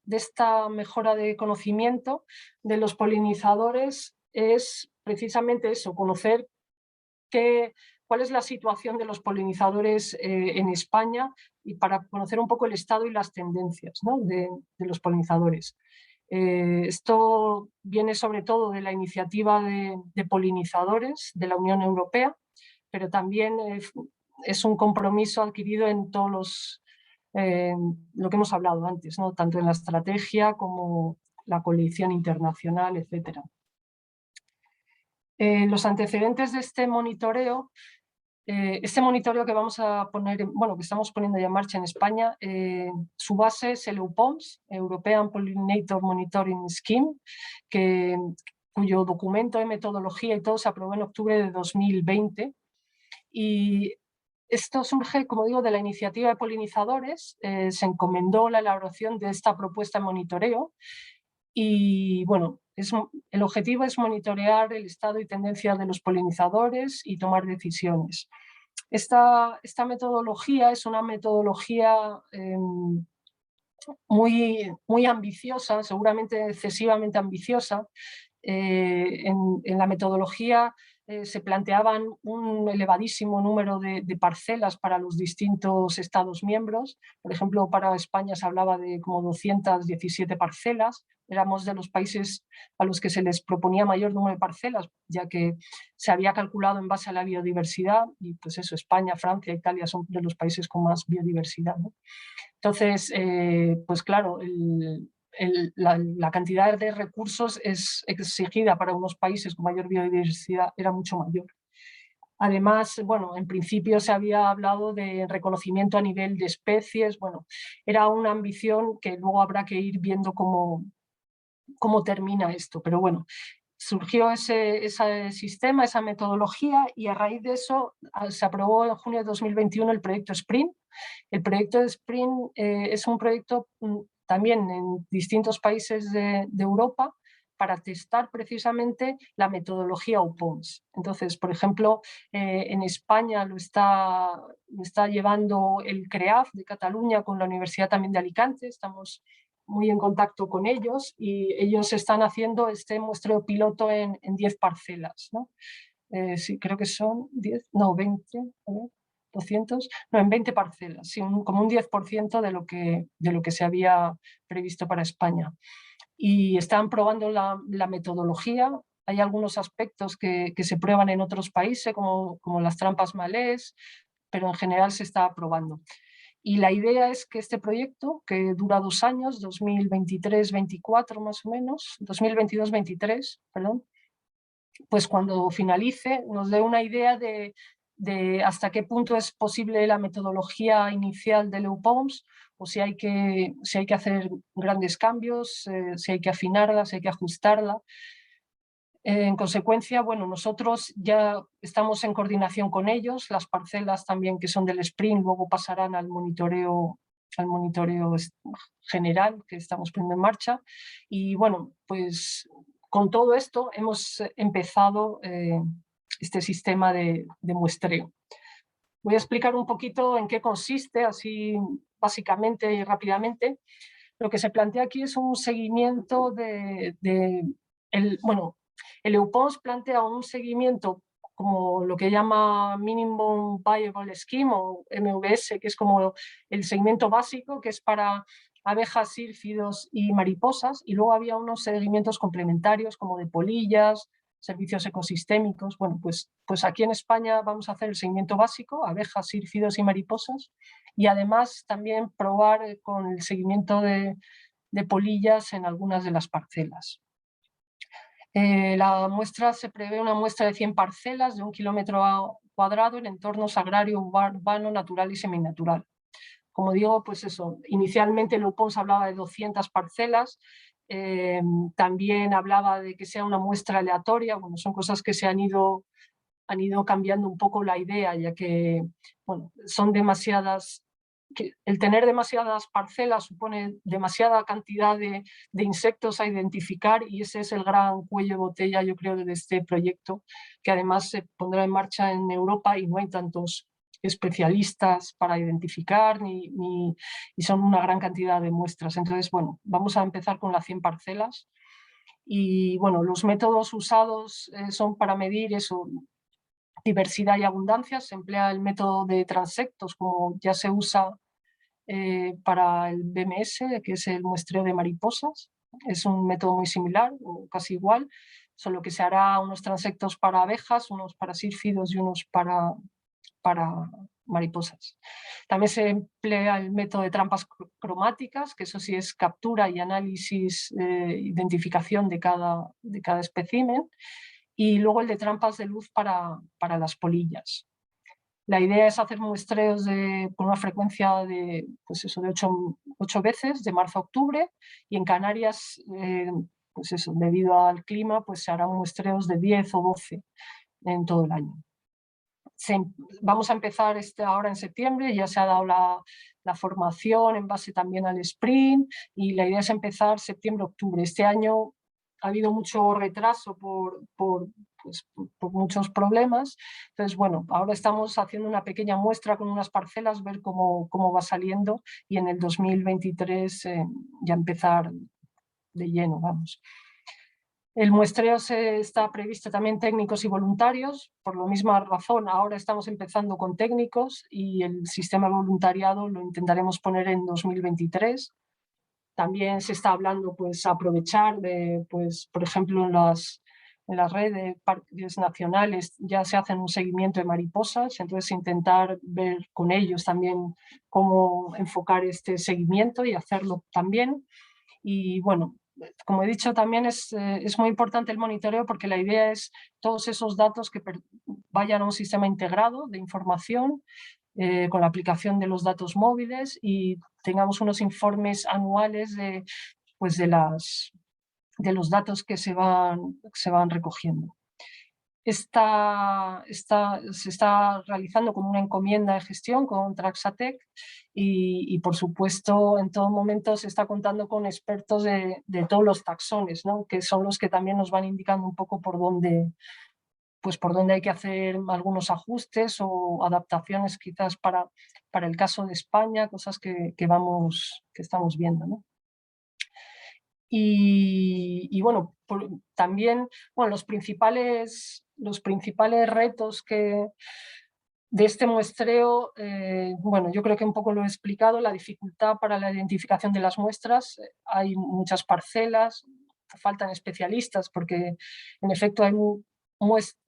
de esta mejora de conocimiento de los polinizadores es precisamente eso, conocer cuál es la situación de los polinizadores en España y para conocer un poco el estado y las tendencias, ¿no? de los polinizadores. Esto viene sobre todo de la iniciativa de polinizadores de la Unión Europea, pero también es un compromiso adquirido en todos lo que hemos hablado antes, ¿no? Tanto en la estrategia como la coalición internacional, etc. Los antecedentes de este monitoreo que vamos a poner, que estamos poniendo ya en marcha en España, su base es el EUPOMS, European Pollinator Monitoring Scheme, cuyo documento de metodología y todo se aprobó en octubre de 2020. Y esto surge, como digo, de la iniciativa de polinizadores. Se encomendó la elaboración de esta propuesta de monitoreo y, bueno, el objetivo es monitorear el estado y tendencia de los polinizadores y tomar decisiones. Esta metodología es una metodología muy ambiciosa, seguramente excesivamente ambiciosa. En la metodología se planteaban un elevadísimo número de parcelas para los distintos Estados miembros. Por ejemplo, para España se hablaba de como 217 parcelas. Éramos de los países a los que se les proponía mayor número de parcelas, ya que se había calculado en base a la biodiversidad, y pues eso, España, Francia, Italia son de los países con más biodiversidad, ¿no? Entonces, pues claro, la cantidad de recursos exigida para unos países con mayor biodiversidad era mucho mayor. Además, bueno, en principio se había hablado de reconocimiento a nivel de especies. Bueno, era una ambición que luego habrá que ir viendo cómo termina esto, pero bueno, surgió ese sistema, esa metodología, y a raíz de eso se aprobó en junio de 2021 el proyecto SPRINT. El proyecto de SPRINT es un proyecto también en distintos países de Europa para testar precisamente la metodología EUPOMS. Entonces, por ejemplo, en España lo está llevando el CREAF de Cataluña con la Universidad también de Alicante. Estamos muy en contacto con ellos y ellos están haciendo este muestreo piloto en 10 parcelas, ¿no? Sí, creo que son 10, no, 20, a ver, 200, no, en 20 parcelas, sí, como un 10% de lo que se había previsto para España. Y están probando la metodología hay algunos aspectos que se prueban en otros países, como las trampas malés, pero en general se está probando. Y la idea es que este proyecto, que dura 2 años, 2023-24 más o menos, 2022-23, perdón, pues cuando finalice nos dé una idea de hasta qué punto es posible la metodología inicial de EUPOMS, o si hay que hacer grandes cambios, si hay que afinarla, si hay que ajustarla. En consecuencia, bueno, nosotros ya estamos en coordinación con ellos, las parcelas también que son del sprint luego pasarán al monitoreo general que estamos poniendo en marcha. Y bueno, pues con todo esto hemos empezado este sistema de muestreo. Voy a explicar un poquito en qué consiste, así básicamente y rápidamente. Lo que se plantea aquí es un seguimiento bueno, el EUPOMS plantea un seguimiento como lo que llama Minimum Viable Scheme o MVS, que es como el seguimiento básico, que es para abejas, sílfidos y mariposas, y luego había unos seguimientos complementarios como de polillas, servicios ecosistémicos. Bueno, pues aquí en España vamos a hacer el seguimiento básico, abejas, sílfidos y mariposas, y además también probar con el seguimiento de polillas en algunas de las parcelas. La muestra se prevé una muestra de 100 parcelas de 1 kilómetro cuadrado en entornos agrario, urbano, natural y seminatural. Como digo, pues eso, inicialmente el EUPOMS hablaba de 200 parcelas, también hablaba de que sea una muestra aleatoria. Bueno, son cosas que se han ido cambiando un poco la idea, ya que bueno, son demasiadas, que el tener demasiadas parcelas supone demasiada cantidad de insectos a identificar, y ese es el gran cuello de botella, yo creo, de este proyecto, que además se pondrá en marcha en Europa y no hay tantos especialistas para identificar y son una gran cantidad de muestras. Entonces, bueno, vamos a empezar con las 100 parcelas y bueno, los métodos usados son para medir eso, diversidad y abundancia. Se emplea el método de transectos, como ya se usa para el BMS, que es el muestreo de mariposas. Es un método muy similar, o casi igual, solo que se hará unos transectos para abejas, unos para sílfidos y unos para mariposas. También se emplea el método de trampas cromáticas, que eso sí es captura y análisis, identificación de cada espécimen, y luego el de trampas de luz para las polillas. La idea es hacer muestreos con una frecuencia de, pues eso, de 8 veces, de marzo a octubre, y en Canarias, pues eso, debido al clima, pues se harán muestreos de 10 o 12 en todo el año. Vamos a empezar ahora en septiembre, ya se ha dado la formación en base también al sprint, y la idea es empezar septiembre-octubre. Este año ha habido mucho retraso por muchos problemas. Entonces, bueno, ahora estamos haciendo una pequeña muestra con unas parcelas, ver cómo va saliendo, y en el 2023 ya empezar de lleno, vamos. El muestreo está previsto también técnicos y voluntarios. Por la misma razón, ahora estamos empezando con técnicos y el sistema de voluntariado lo intentaremos poner en 2023. También se está hablando, pues, aprovechar de, pues, por ejemplo, en las redes de parques nacionales ya se hacen un seguimiento de mariposas, entonces intentar ver con ellos también cómo enfocar este seguimiento y hacerlo también. Y bueno, como he dicho, también es muy importante el monitoreo, porque la idea es todos esos datos que vayan a un sistema integrado de información con la aplicación de los datos móviles, y tengamos unos informes anuales pues de los datos que se van recogiendo. Se está realizando como una encomienda de gestión con Traxatec, y por supuesto en todo momento se está contando con expertos de todos los taxones, ¿no? Que son los que también nos van indicando un poco por dónde hay que hacer algunos ajustes o adaptaciones quizás para el caso de España, cosas que estamos viendo, ¿no? Y bueno, también los principales retos de este muestreo, bueno, yo creo que un poco lo he explicado, la dificultad para la identificación de las muestras. Hay muchas parcelas, faltan especialistas porque en efecto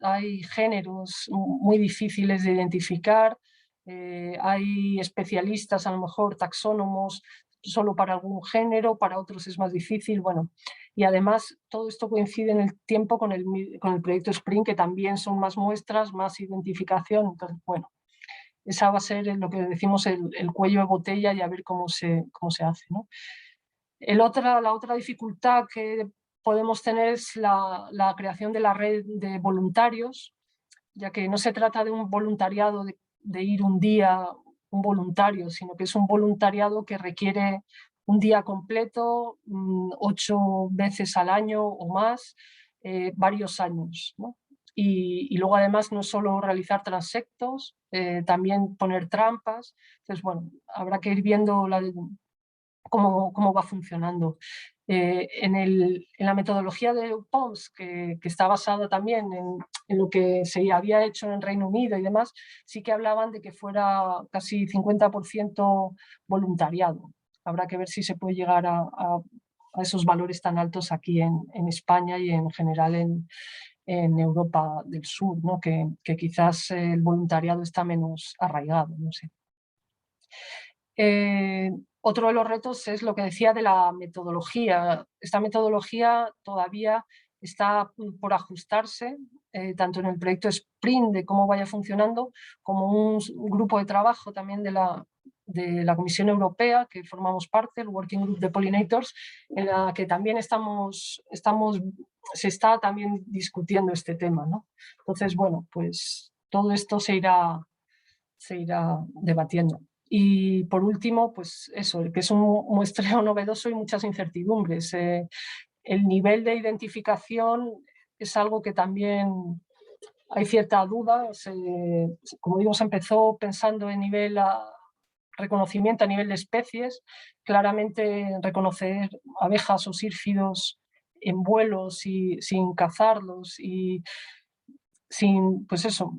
hay géneros muy difíciles de identificar, hay especialistas a lo mejor taxónomos solo para algún género, para otros es más difícil, bueno, y además todo esto coincide en el tiempo con el proyecto SPRING, que también son más muestras, más identificación, entonces bueno, esa va a ser lo que decimos el cuello de botella y a ver cómo se hace, ¿no? La otra dificultad que podemos tener es la creación de la red de voluntarios, ya que no se trata de un voluntariado de ir un día, un voluntario, sino que es un voluntariado que requiere un día completo, 8 veces al año o más, varios años, ¿no? Y luego además no solo realizar transectos, también poner trampas. Entonces, bueno, habrá que ir viendo cómo va funcionando. En la metodología de POMS, que está basada también en lo que se había hecho en Reino Unido y demás, sí que hablaban de que fuera casi 50% voluntariado. Habrá que ver si se puede llegar a esos valores tan altos aquí en España y en general en Europa del Sur, ¿no? que quizás el voluntariado está menos arraigado, no sé. Otro de los retos es lo que decía de la metodología. Esta metodología todavía está por ajustarse, tanto en el proyecto Sprint de cómo vaya funcionando, como un grupo de trabajo también de la Comisión Europea, que formamos parte, el Working Group de Pollinators, en la que también se está también discutiendo este tema, ¿no? Entonces, bueno, pues todo esto se irá debatiendo. Y por último, pues eso, que es un muestreo novedoso y muchas incertidumbres. El nivel de identificación es algo que también hay cierta duda. Como digo, se empezó pensando en nivel reconocimiento a nivel de especies, claramente reconocer abejas o sírfidos en vuelos y sin cazarlos y sin, pues eso,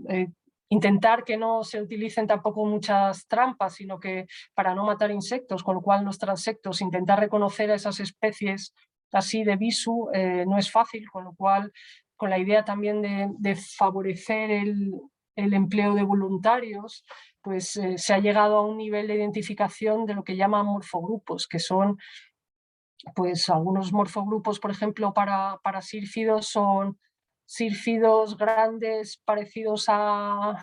intentar que no se utilicen tampoco muchas trampas, sino que para no matar insectos, con lo cual los transectos, intentar reconocer a esas especies así de visu no es fácil, con lo cual con la idea también de favorecer el empleo de voluntarios, pues se ha llegado a un nivel de identificación de lo que llaman morfogrupos, que son pues algunos morfogrupos, por ejemplo, para sírfidos son sírfidos grandes parecidos a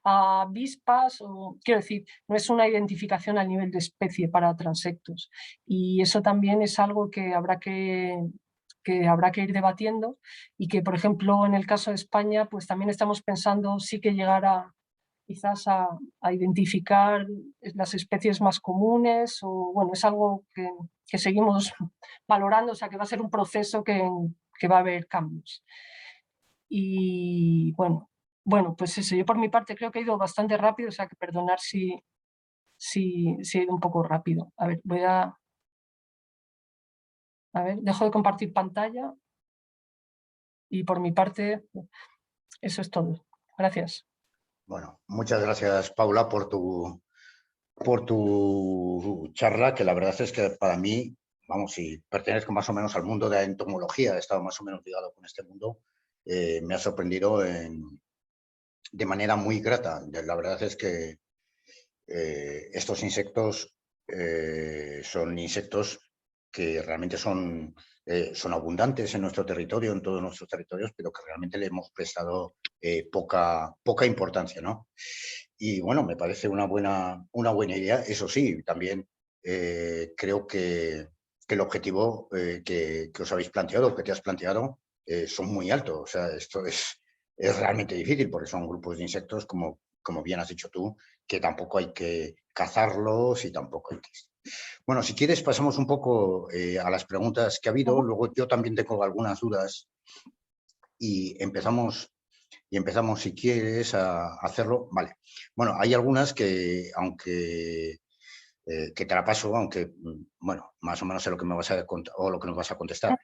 avispas, quiero decir, no es una identificación al nivel de especie para transectos. Y eso también es algo que habrá que ir debatiendo y que, por ejemplo, en el caso de España, pues también estamos pensando sí que llegar quizás a identificar las especies más comunes, o bueno, es algo que seguimos valorando, o sea que va a ser un proceso que va a haber cambios. Y bueno, pues eso, yo por mi parte creo que he ido bastante rápido, o sea que perdonar si he ido un poco rápido. A ver, dejo de compartir pantalla y por mi parte eso es todo. Gracias. Bueno, muchas gracias, Paula, por tu charla, que la verdad es que para mí, vamos, si pertenezco más o menos al mundo de la entomología, he estado más o menos ligado con este mundo, me ha sorprendido de manera muy grata. La verdad es que estos insectos son insectos que realmente son abundantes en nuestro territorio, en todos nuestros territorios, pero que realmente le hemos prestado poca importancia, ¿no? Y bueno, me parece una buena idea. Eso sí, también creo que el objetivo que os habéis planteado, que te has planteado, son muy altos. O sea, esto es realmente difícil porque son grupos de insectos, como bien has dicho tú, que tampoco hay que cazarlos y tampoco hay que... Bueno, si quieres pasamos un poco a las preguntas que ha habido. Luego yo también tengo algunas dudas y empezamos, si quieres, a hacerlo. Vale. Bueno, hay algunas que, aunque que te la paso, aunque, bueno, más o menos sé lo que me vas a contar o lo que nos vas a contestar.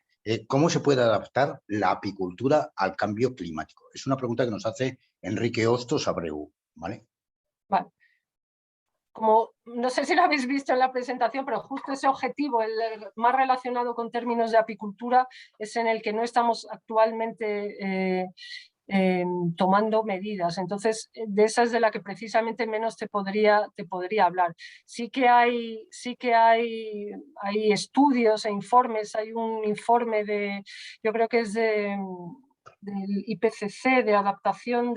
¿Cómo se puede adaptar la apicultura al cambio climático? Es una pregunta que nos hace Enrique Hostos Abreu, ¿vale? Vale. como no sé si lo habéis visto en la presentación, pero justo ese objetivo, el más relacionado con términos de apicultura, es en el que no estamos actualmente tomando medidas. Entonces, de esa es de la que precisamente menos te podría hablar. Sí que hay estudios e informes. Hay un informe yo creo que es del IPCC, de adaptación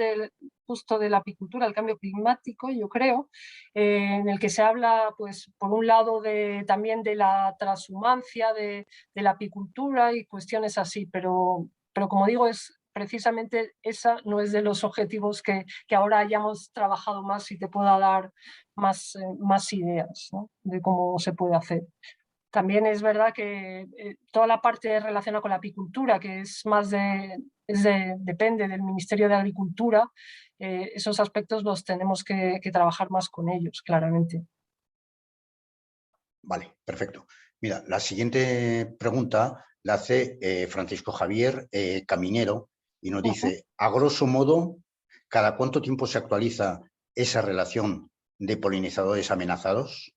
justo de la apicultura al cambio climático, yo creo, en el que se habla, pues, por un lado, también de la transhumancia de la apicultura y cuestiones así, pero como digo, precisamente esa no es de los objetivos que ahora hayamos trabajado más y te pueda dar más ideas, ¿no?, de cómo se puede hacer. También es verdad que toda la parte relacionada con la apicultura, que es más depende del Ministerio de Agricultura, esos aspectos los tenemos que trabajar más con ellos, claramente. Vale, perfecto. Mira, la siguiente pregunta la hace Francisco Javier Caminero y nos dice, a grosso modo, ¿cada cuánto tiempo se actualiza esa relación de polinizadores amenazados?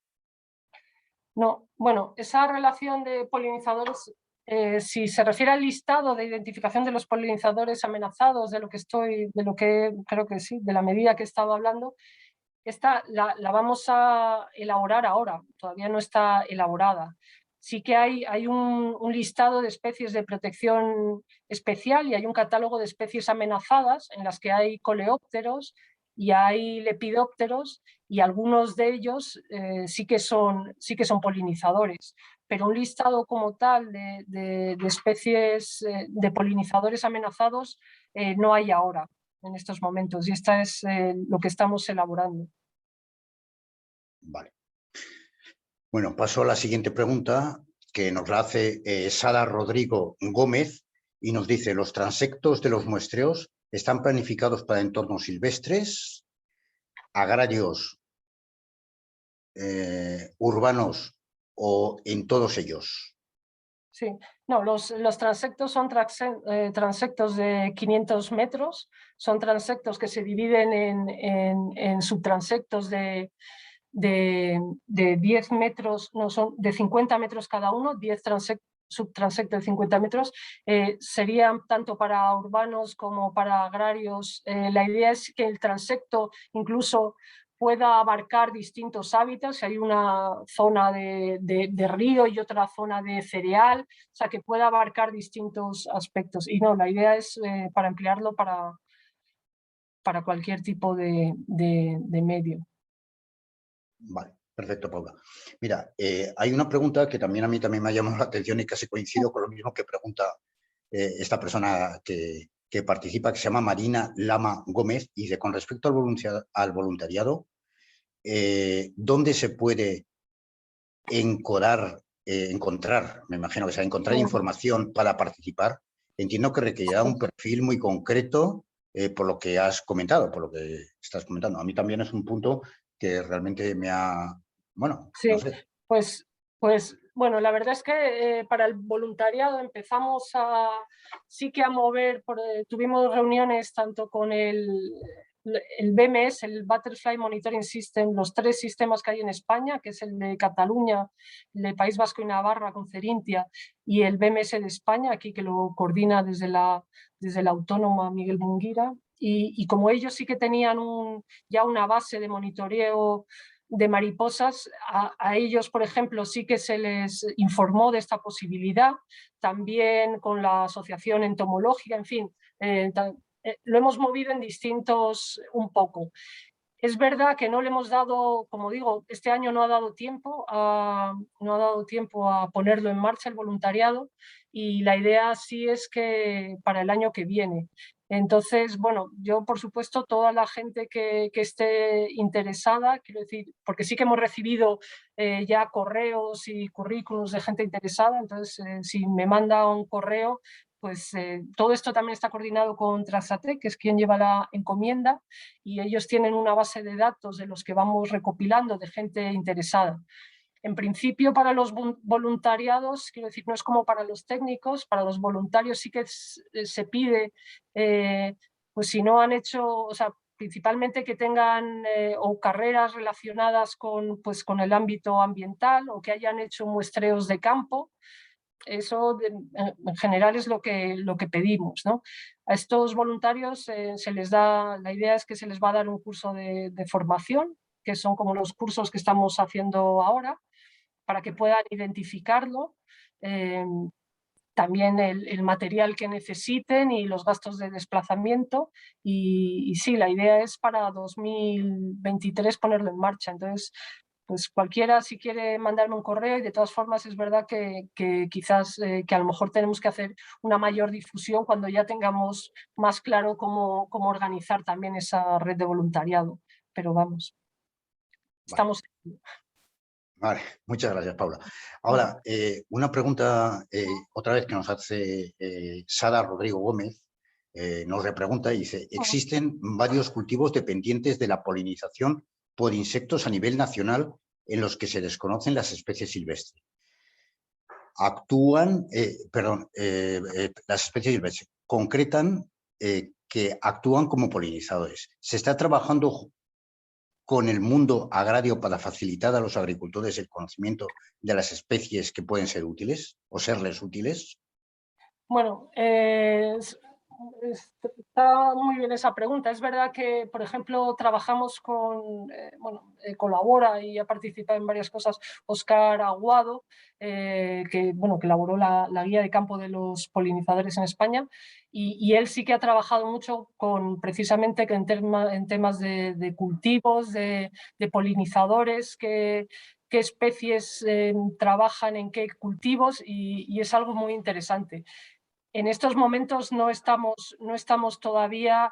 No, bueno, esa relación de polinizadores, si se refiere al listado de identificación de los polinizadores amenazados, de lo que creo que sí, de la medida que he estado hablando, esta la vamos a elaborar ahora, todavía no está elaborada. Sí que hay un listado de especies de protección especial y hay un catálogo de especies amenazadas en las que hay coleópteros y hay lepidópteros, y algunos de ellos sí que son polinizadores, pero un listado como tal de especies de polinizadores amenazados no hay ahora, en estos momentos, y esta es lo que estamos elaborando. Vale. Bueno, paso a la siguiente pregunta, que nos la hace Sara Rodrigo Gómez, y nos dice, ¿los transectos de los muestreos están planificados para entornos silvestres, agrarios, urbanos o en todos ellos? Sí, no, los transectos son transectos de 500 metros, son transectos que se dividen en subtransectos de 10 metros, no, son de 50 metros cada uno, 10 subtransectos de 50 metros, serían tanto para urbanos como para agrarios. La idea es que el transecto incluso pueda abarcar distintos hábitats, hay una zona de río y otra zona de cereal, o sea, que pueda abarcar distintos aspectos. Y no, la idea es para emplearlo para cualquier tipo de medio. Vale, perfecto, Paula. Mira, hay una pregunta que también a mí también me ha llamado la atención y casi coincido con lo mismo que pregunta esta persona que participa, que se llama Marina Lama Gómez, y dice, con respecto al voluntariado, ¿dónde se puede encontrar, me imagino que sea encontrar información para participar? Entiendo que requerirá un perfil muy concreto por lo que has comentado, por lo que estás comentando. A mí también es un punto que realmente me ha, bueno, sí, no sé. Pues bueno, la verdad es que para el voluntariado empezamos sí que a mover, tuvimos reuniones tanto con el BMS, el Butterfly Monitoring System, los 3 sistemas que hay en España, que es el de Cataluña, el de País Vasco y Navarra con Cerintia, y el BMS de España, aquí que lo coordina desde la autónoma Miguel Munguira, y como ellos sí que tenían ya una base de monitoreo de mariposas, a ellos, por ejemplo, sí que se les informó de esta posibilidad, también con la Asociación Entomológica, en fin, lo hemos movido en distintos un poco. Es verdad que no le hemos dado, como digo, este año no ha dado tiempo a ponerlo en marcha el voluntariado, y la idea sí es que para el año que viene. Entonces, bueno, yo por supuesto toda la gente que esté interesada, quiero decir, porque sí que hemos recibido ya correos y currículums de gente interesada, entonces si me manda un correo, pues todo esto también está coordinado con Transatec, que es quien lleva la encomienda, y ellos tienen una base de datos de los que vamos recopilando de gente interesada. En principio, para los voluntariados, quiero decir, no es como para los técnicos, para los voluntarios sí que se pide, pues si no han hecho, o sea, principalmente que tengan o carreras relacionadas pues, con el ámbito ambiental o que hayan hecho muestreos de campo. Eso en general es lo que pedimos, ¿no? A estos voluntarios se les da, la idea es que se les va a dar un curso de formación, que son como los cursos que estamos haciendo ahora, para que puedan identificarlo, también el material que necesiten y los gastos de desplazamiento. Y sí, la idea es para 2023 ponerlo en marcha. Entonces, pues cualquiera, si quiere mandarme un correo, y de todas formas es verdad que quizás que a lo mejor tenemos que hacer una mayor difusión cuando ya tengamos más claro cómo organizar también esa red de voluntariado. Pero vamos, Vale. estamos... Vale, muchas gracias, Paula. Ahora, una pregunta otra vez que nos hace Sara Rodrigo Gómez, nos repregunta y dice, existen varios cultivos dependientes de la polinización por insectos a nivel nacional en los que se desconocen las especies silvestres. Las especies silvestres concretan que actúan como polinizadores. ¿Se está trabajando con el mundo agrario para facilitar a los agricultores el conocimiento de las especies que pueden ser útiles o serles útiles? Bueno, está muy bien esa pregunta. Es verdad que, por ejemplo, trabajamos con, colabora y ha participado en varias cosas Óscar Aguado, que elaboró la guía de campo de los polinizadores en España, y él sí que ha trabajado mucho precisamente en temas de cultivos, de polinizadores, qué especies trabajan en qué cultivos, y es algo muy interesante. En estos momentos no estamos todavía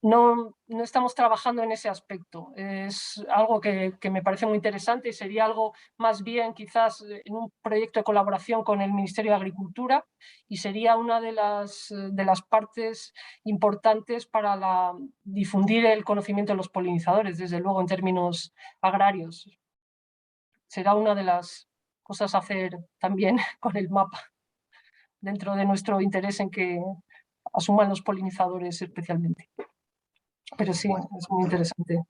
no estamos trabajando en ese aspecto. Es algo que me parece muy interesante y sería algo más bien quizás en un proyecto de colaboración con el Ministerio de Agricultura, y sería una de las partes importantes para difundir el conocimiento de los polinizadores, desde luego en términos agrarios. Será una de las cosas a hacer también con el mapa, dentro de nuestro interés en que asuman los polinizadores especialmente. Pero sí, Bueno, es muy interesante.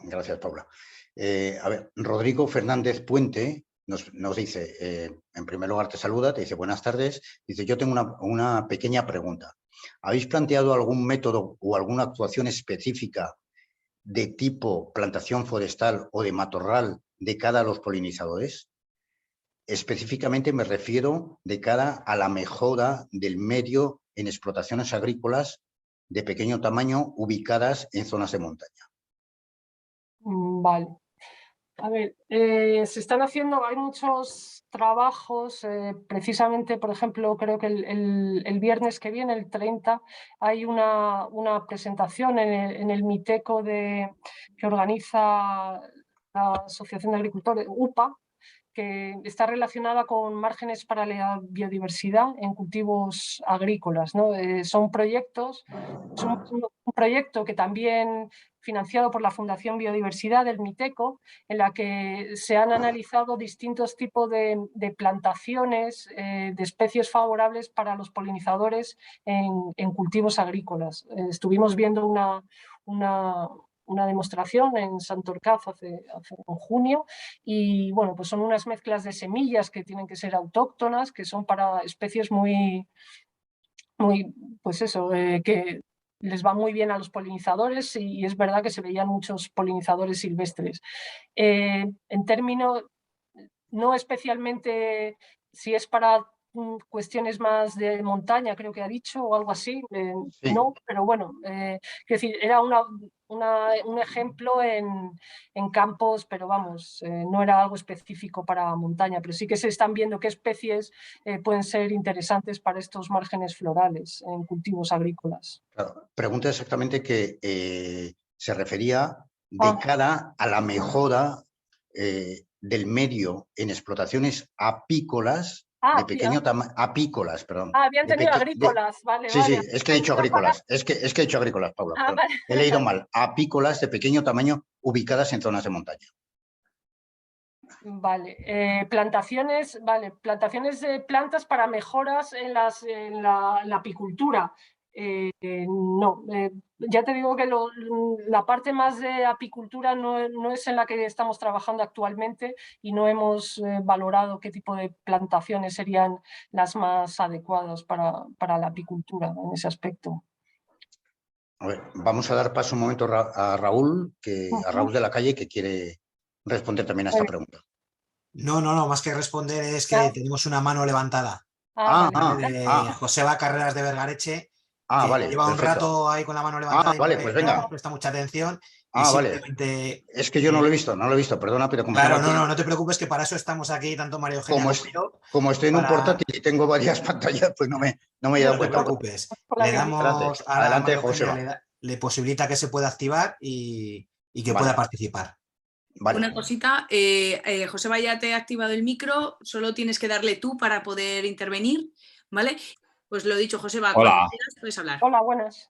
gracias, Paula. A ver, Rodrigo Fernández Puente nos dice, en primer lugar te saluda, te dice buenas tardes, dice yo tengo una pequeña pregunta. ¿Habéis planteado algún método o alguna actuación específica de tipo plantación forestal o de matorral de cara a los polinizadores? Específicamente me refiero de cara a la mejora del medio en explotaciones agrícolas de pequeño tamaño ubicadas en zonas de montaña. Vale. A ver, se están haciendo, hay muchos trabajos, precisamente, por ejemplo, creo que el viernes que viene, el 30, hay una presentación en el Miteco que organiza la Asociación de Agricultores, UPA, que está relacionada con márgenes para la biodiversidad en cultivos agrícolas, ¿no? Son proyectos, es un proyecto que también financiado por la Fundación Biodiversidad del Miteco, en la que se han analizado distintos tipos de plantaciones de especies favorables para los polinizadores en cultivos agrícolas. Estuvimos viendo una demostración en Santorcaz hace en junio, y bueno, pues son unas mezclas de semillas que tienen que ser autóctonas, que son para especies muy, pues eso, que les va muy bien a los polinizadores, y es verdad que se veían muchos polinizadores silvestres. En términos, no especialmente si es para cuestiones más de montaña, creo que ha dicho, o algo así, Sí. no, pero bueno, quiero decir, era un ejemplo en campos, pero vamos, no era algo específico para montaña, pero sí que se están viendo qué especies pueden ser interesantes para estos márgenes florales en cultivos agrícolas. Claro, pregunta exactamente que se refería de cara a la mejora del medio en explotaciones apícolas de pequeño tamaño, apícolas, perdón. Había entendido agrícolas, vale, Sí, sí, vale. es que he dicho agrícolas, es que he dicho agrícolas, Paula, perdón. Vale. He leído mal, apícolas de pequeño tamaño ubicadas en zonas de montaña. Vale, plantaciones de plantas para mejoras en la apicultura. no. Ya te digo que la parte más de apicultura no es en la que estamos trabajando actualmente y no hemos valorado qué tipo de plantaciones serían las más adecuadas para la apicultura en ese aspecto. A ver, vamos a dar paso un momento a Raúl, a Raúl de la Calle, que quiere responder también a esta pregunta. No, más que responder es que Ya. tenemos una mano levantada. Vale. De Joseba Carreras de Vergareche, que vale, lleva un perfecto. rato ahí con la mano levantada y Vale, pues no venga. presta mucha atención. Y Vale. simplemente. Es que yo no lo he visto, perdona, pero como Claro, tengo aquí, no te preocupes, que para eso estamos aquí, tanto María Eugenia como yo. como estoy en un portátil y tengo varias pantallas, pues no me he dado No te cuenta. preocupes. Le damos ahora a Adelante, María Eugenia, Joseba. le posibilita que se pueda activar y que Vale. pueda participar. Vale. Una cosita, Joseba ya te ha activado el micro, solo tienes que darle tú para poder intervenir, ¿vale? Pues lo dicho, Joseba, cuando quieras puedes hablar. Hola, buenas.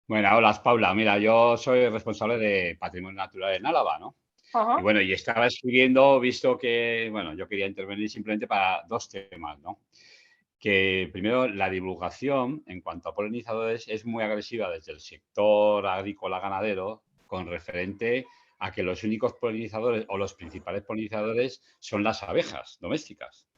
Bueno, hola, Paula. Mira, yo soy responsable de Patrimonio Natural en Álava, ¿no? Ajá. Y bueno, y estaba escribiendo, visto que, bueno, yo quería intervenir simplemente para dos temas, ¿no? Que primero, la divulgación en cuanto a polinizadores es muy agresiva desde el sector agrícola ganadero con referente a que los únicos polinizadores o los principales polinizadores son las abejas domésticas.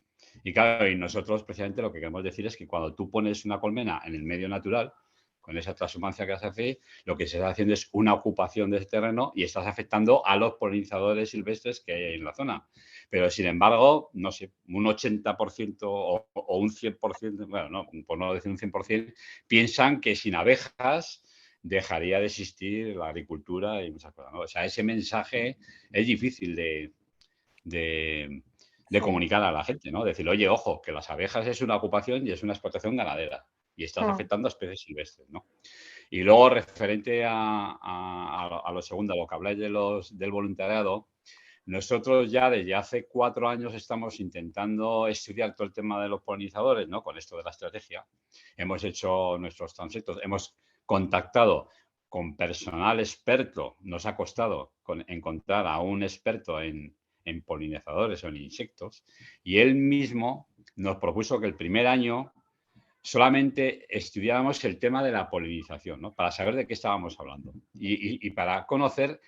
Y claro, y nosotros precisamente lo que queremos decir es que cuando tú pones una colmena en el medio natural, con esa transhumancia que hace, lo que se está haciendo es una ocupación de ese terreno y estás afectando a los polinizadores silvestres que hay en la zona. Pero, sin embargo, no sé, un 80% o un 100%, bueno, no, por no decir un 100%, piensan que sin abejas dejaría de existir la agricultura y muchas cosas, ¿no? O sea, ese mensaje es difícil de comunicar a la gente, ¿no? Decir, oye, ojo, que las abejas es una ocupación y es una explotación ganadera y estás afectando a especies silvestres, ¿no? Y luego, referente a lo segundo, a lo que habláis del voluntariado, nosotros ya desde hace 4 años estamos intentando estudiar todo el tema de los polinizadores, ¿no? Con esto de la estrategia. Hemos hecho nuestros transectos, hemos contactado con personal experto, nos ha costado encontrar a un experto en polinizadores o en insectos, y él mismo nos propuso que el primer año solamente estudiáramos el tema de la polinización, ¿no? Para saber de qué estábamos hablando y para conocer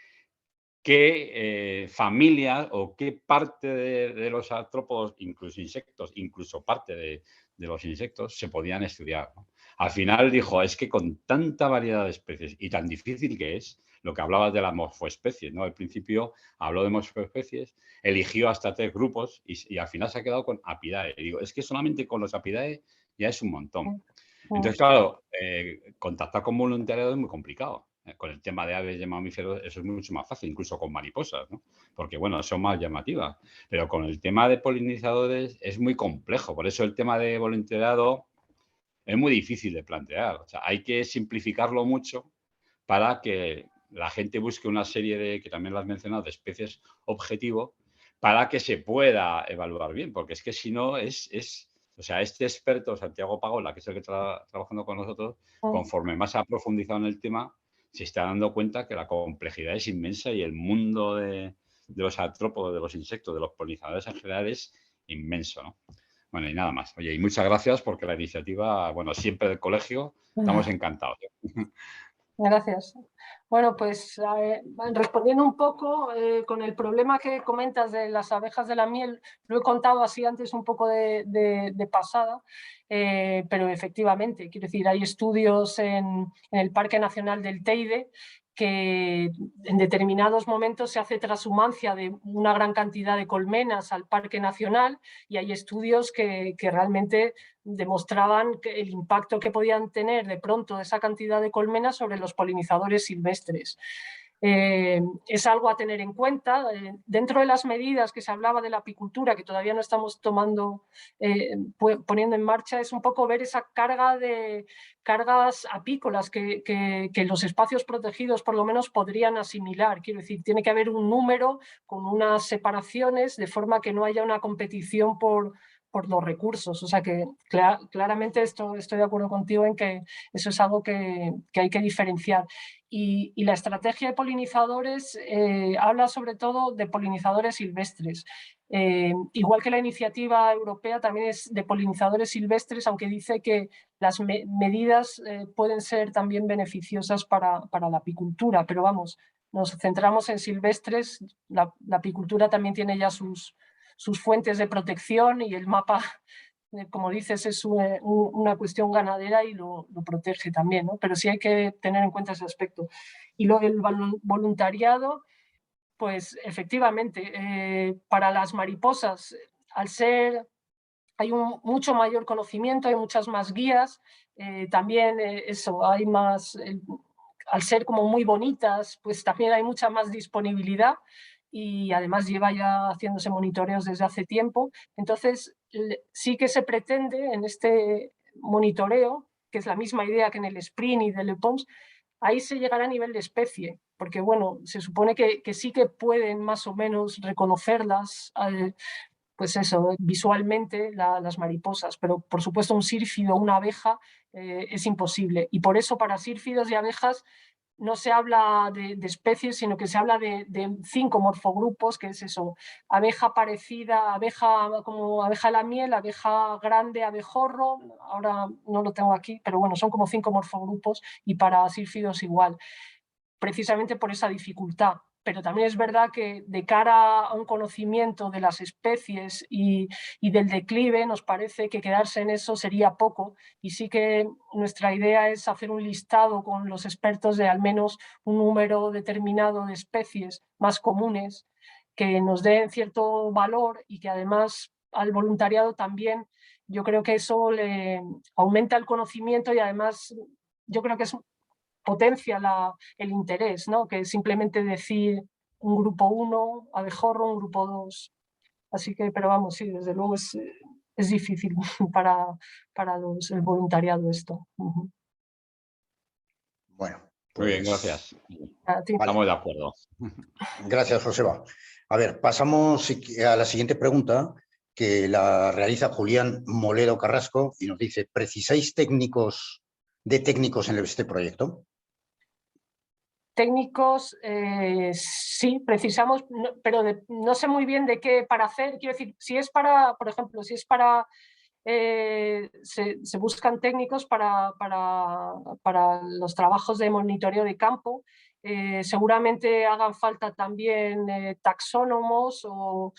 qué familias o qué parte de los artrópodos, incluso insectos, incluso parte de los insectos, se podían estudiar, ¿no? Al final dijo, es que con tanta variedad de especies y tan difícil que es, lo que hablabas de las morfoespecies, ¿no? Al principio habló de morfoespecies, eligió hasta 3 grupos y al final se ha quedado con Apidae. Y digo, es que solamente con los Apidae ya es un montón. Entonces, claro, contactar con voluntariado es muy complicado. Con el tema de aves y de mamíferos eso es mucho más fácil, incluso con mariposas, ¿no? Porque, bueno, son más llamativas. Pero con el tema de polinizadores es muy complejo. Por eso el tema de voluntariado es muy difícil de plantear. O sea, hay que simplificarlo mucho para que la gente busque una serie de, que también lo has mencionado, de especies objetivo para que se pueda evaluar bien. Porque es que si no o sea, este experto, Santiago Pagola, que es el que está trabajando con nosotros, conforme más ha profundizado en el tema, se está dando cuenta que la complejidad es inmensa y el mundo de los artrópodos, de los insectos, de los polinizadores en general es inmenso, ¿no? Bueno, y nada más. Oye, y muchas gracias porque la iniciativa, bueno, siempre del colegio, estamos encantados. Gracias. Bueno, pues respondiendo un poco con el problema que comentas de las abejas de la miel, lo he contado así antes un poco de pasada, pero efectivamente, quiero decir, hay estudios en el Parque Nacional del Teide que en determinados momentos se hace transhumancia de una gran cantidad de colmenas al Parque Nacional y hay estudios que realmente demostraban el impacto que podían tener de pronto esa cantidad de colmenas sobre los polinizadores silvestres. Es algo a tener en cuenta. Dentro de las medidas que se hablaba de la apicultura, que todavía no estamos poniendo en marcha, es un poco ver esa carga de cargas apícolas que los espacios protegidos por lo menos podrían asimilar. Quiero decir, tiene que haber un número con unas separaciones de forma que no haya una competición por por los recursos. O sea que claramente estoy de acuerdo contigo en que eso es algo que hay que diferenciar. Y la estrategia de polinizadores habla sobre todo de polinizadores silvestres. Igual que la iniciativa europea también es de polinizadores silvestres, aunque dice que las medidas pueden ser también beneficiosas para la apicultura, pero vamos, nos centramos en silvestres. La apicultura también tiene ya sus fuentes de protección y el mapa, como dices, es una cuestión ganadera y lo protege también, ¿no? Pero sí hay que tener en cuenta ese aspecto. Y lo del voluntariado, pues efectivamente, para las mariposas, hay un mucho mayor conocimiento, hay muchas más guías, también eso, hay más, al ser como muy bonitas, pues también hay mucha más disponibilidad y además lleva ya haciéndose monitoreos desde hace tiempo. Entonces, sí que se pretende en este monitoreo, que es la misma idea que en el sprint y del POMS, ahí se llegará a nivel de especie, porque bueno, se supone que sí que pueden más o menos reconocerlas, pues eso, visualmente las mariposas, pero por supuesto un sírfido o una abeja es imposible. Y por eso para sírfidos y abejas no se habla de especies, sino que se habla de 5 morfogrupos, que es eso: abeja parecida, abeja como abeja de la miel, abeja grande, abejorro, ahora no lo tengo aquí, pero bueno, son como 5 morfogrupos, y para sírfidos igual, precisamente por esa dificultad. Pero también es verdad que de cara a un conocimiento de las especies y del declive, nos parece que quedarse en eso sería poco, y sí que nuestra idea es hacer un listado con los expertos de al menos un número determinado de especies más comunes que nos den cierto valor y que además al voluntariado también, yo creo que eso le aumenta el conocimiento y además yo creo que potencia el interés, ¿no? Que simplemente decir un grupo 1, abejorro, un grupo 2. Así que, pero vamos, sí, desde luego es difícil para el voluntariado esto. Bueno, Muy bien, pues gracias. Vale. Estamos de acuerdo. Gracias, Joseba. A ver, pasamos a la siguiente pregunta, que la realiza Julián Moledo Carrasco y nos dice: ¿precisáis técnicos en este proyecto? Técnicos, sí, precisamos, pero no sé muy bien de qué para hacer. Quiero decir, si es para, por ejemplo, si es para, se buscan técnicos para los trabajos de monitoreo de campo. Seguramente hagan falta también taxónomos o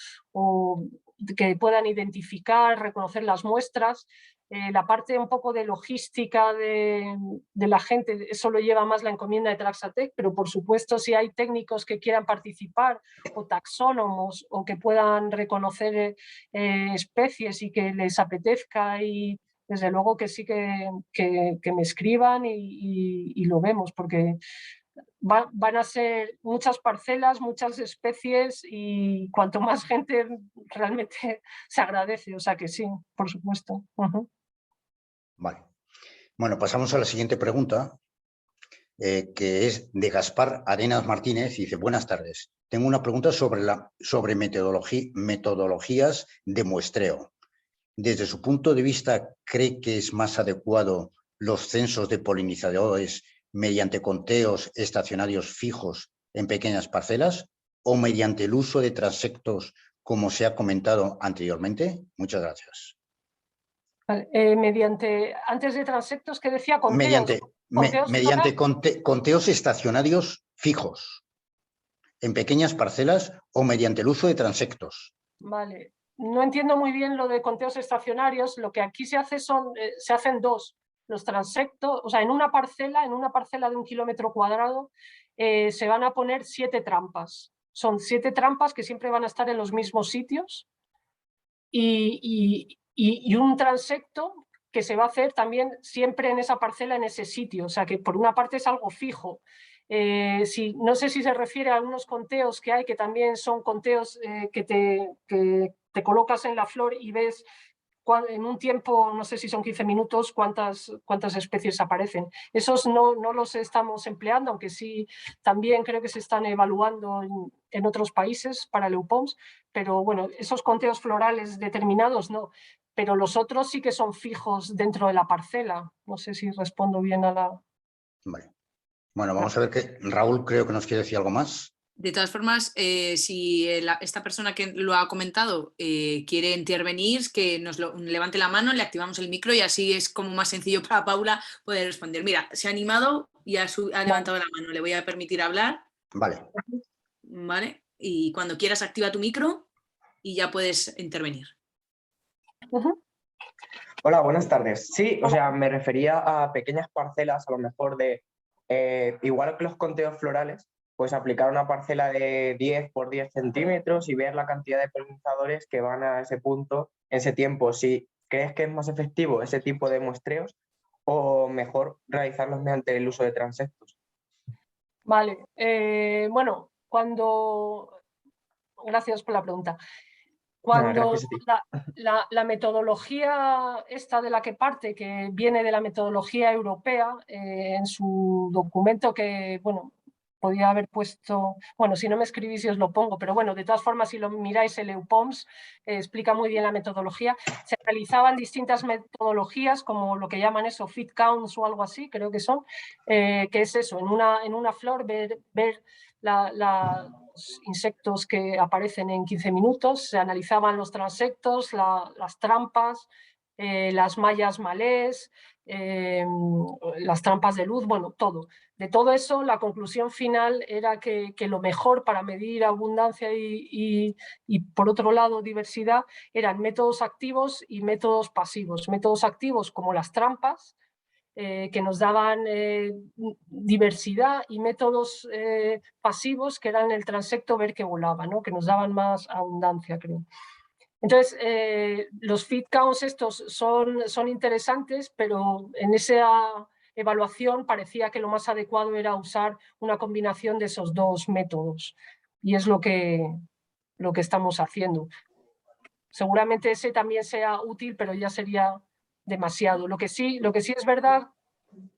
que puedan identificar, reconocer las muestras. La parte un poco de logística de la gente, eso lo lleva más la encomienda de Traxatec, pero por supuesto si hay técnicos que quieran participar o taxónomos o que puedan reconocer especies y que les apetezca, y desde luego que sí que me escriban y lo vemos, porque van a ser muchas parcelas, muchas especies, y cuanto más gente realmente se agradece, o sea que sí, por supuesto. Vale. Bueno, pasamos a la siguiente pregunta, que es de Gaspar Arenas Martínez, y dice: buenas tardes. Tengo una pregunta sobre metodologías de muestreo. Desde su punto de vista, ¿cree que es más adecuado los censos de polinizadores mediante conteos estacionarios fijos en pequeñas parcelas o mediante el uso de transectos, como se ha comentado anteriormente? Muchas gracias. Antes de transectos, ¿qué decía? Conteos. Mediante conteos estacionarios fijos en pequeñas parcelas o mediante el uso de transectos. Vale. No entiendo muy bien lo de conteos estacionarios. Lo que aquí se hace se hacen dos. Los transectos, o sea, en una parcela de 1 kilómetro cuadrado, se van a poner 7 trampas. Son 7 trampas que siempre van a estar en los mismos sitios, y un transecto que se va a hacer también siempre en esa parcela, en ese sitio. O sea que por una parte es algo fijo. No sé si se refiere a algunos conteos que hay, que también son conteos que te colocas en la flor y ves en un tiempo, no sé si son 15 minutos, cuántas especies aparecen. Esos no los estamos empleando, aunque sí también creo que se están evaluando en otros países para el EUPOMS, pero bueno, esos conteos florales determinados no, pero los otros sí que son fijos dentro de la parcela. No sé si respondo bien a la... Vale. Bueno, vamos a ver que Raúl creo que nos quiere decir algo más. De todas formas, si esta persona que lo ha comentado quiere intervenir, que nos levante la mano, le activamos el micro y así es como más sencillo para Paula poder responder. Mira, se ha animado y ha levantado la mano. Le voy a permitir hablar. Vale. Vale. Y cuando quieras activa tu micro y ya puedes intervenir. Hola, buenas tardes. Sí, o sea, me refería a pequeñas parcelas, a lo mejor de, igual que los conteos florales, pues aplicar una parcela de 10 por 10 centímetros y ver la cantidad de polinizadores que van a ese punto en ese tiempo. Si crees que es más efectivo ese tipo de muestreos o mejor realizarlos mediante el uso de transectos. Vale, bueno, gracias por la pregunta. Cuando la metodología esta de la que parte, que viene de la metodología europea, en su documento que, bueno, podía haber puesto, bueno, si no me escribís y os lo pongo, pero bueno, de todas formas, si lo miráis, el EUPOMS explica muy bien la metodología. Se realizaban distintas metodologías, como lo que llaman eso, feed counts o algo así, creo que son, que es eso, en una flor ver los insectos que aparecen en 15 minutos, se analizaban los transectos, las trampas, las mallas malés, las trampas de luz, bueno, todo. De todo eso, la conclusión final era que lo mejor para medir abundancia y por otro lado, diversidad, eran métodos activos y métodos pasivos. Métodos activos como las trampas, que nos daban diversidad, y métodos pasivos que eran el transecto ver que volaba, ¿no? Que nos daban más abundancia, creo. Entonces, los feed counts estos son interesantes, pero en esa evaluación parecía que lo más adecuado era usar una combinación de esos dos métodos, y es lo que estamos haciendo. Seguramente ese también sea útil, pero ya sería demasiado. Lo que sí es verdad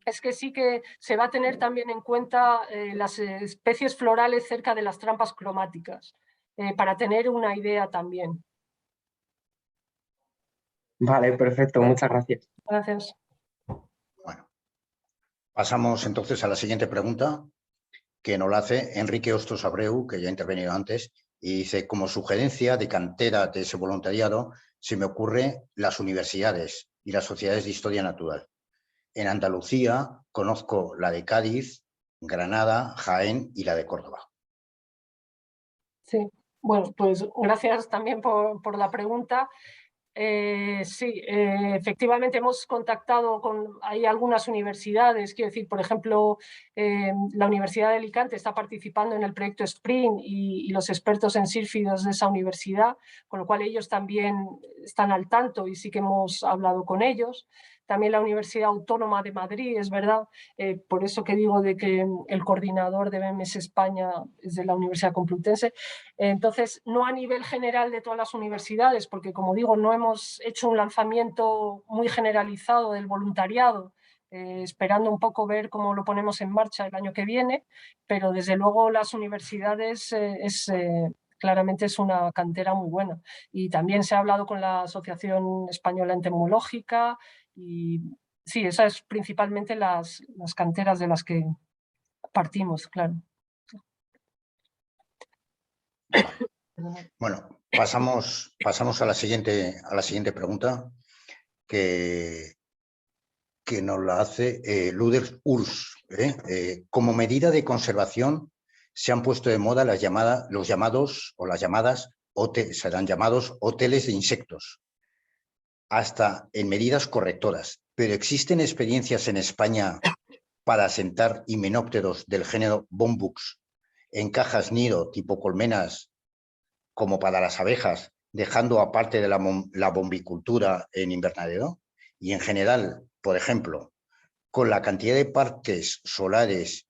es que sí que se va a tener también en cuenta las especies florales cerca de las trampas cromáticas, para tener una idea también. Vale, perfecto, muchas gracias. Gracias. Bueno, pasamos entonces a la siguiente pregunta, que nos la hace Enrique Hostos Abreu, que ya ha intervenido antes, y dice, como sugerencia de cantera de ese voluntariado, se me ocurre las universidades y las sociedades de historia natural. En Andalucía conozco la de Cádiz, Granada, Jaén y la de Córdoba. Sí, bueno, pues gracias también por la pregunta. Sí, efectivamente hemos contactado hay algunas universidades, quiero decir, por ejemplo, la Universidad de Alicante está participando en el proyecto SPRING y los expertos en sílfidos de esa universidad, con lo cual ellos también están al tanto y sí que hemos hablado con ellos. También la Universidad Autónoma de Madrid, es verdad, por eso que digo de que el coordinador de BMS España es de la Universidad Complutense. Entonces, no a nivel general de todas las universidades, porque como digo, no hemos hecho un lanzamiento muy generalizado del voluntariado, esperando un poco ver cómo lo ponemos en marcha el año que viene, pero desde luego las universidades claramente es una cantera muy buena. Y también se ha hablado con la Asociación Española Entomológica y sí, esas es principalmente las canteras de las que partimos, claro. Bueno, pasamos a la siguiente pregunta que nos la hace Luders Urs. Como medida de conservación se han puesto de moda serán llamados hoteles de insectos, hasta en medidas correctoras. Pero ¿existen experiencias en España para asentar himenópteros del género Bombyx en cajas nido tipo colmenas, como para las abejas, dejando aparte de la bombicultura en invernadero? Y en general, por ejemplo, con la cantidad de parques solares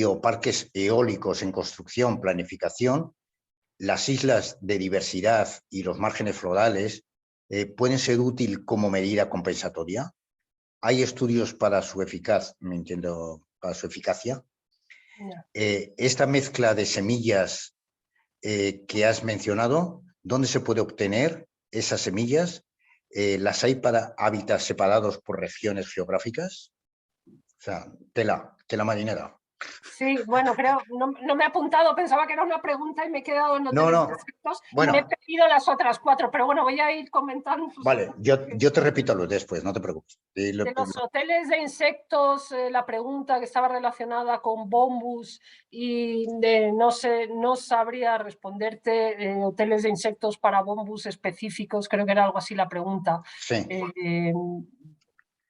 o parques eólicos en construcción, planificación, las islas de diversidad y los márgenes florales pueden ser útil como medida compensatoria? ¿Hay estudios para su para su eficacia? Ya. Esta mezcla de semillas que has mencionado, ¿dónde se puede obtener esas semillas? ¿Las hay para hábitats separados por regiones geográficas? O sea, tela marinera. Sí, bueno, creo, no me he apuntado, pensaba que era una pregunta y me he quedado en hoteles de insectos y Bueno. me he perdido las otras 4, pero bueno, voy a ir comentando. Vale, yo te repito los después, no te preocupes. De los hoteles de insectos, la pregunta que estaba relacionada con Bombus y no sabría responderte hoteles de insectos para Bombus específicos, creo que era algo así la pregunta. Sí.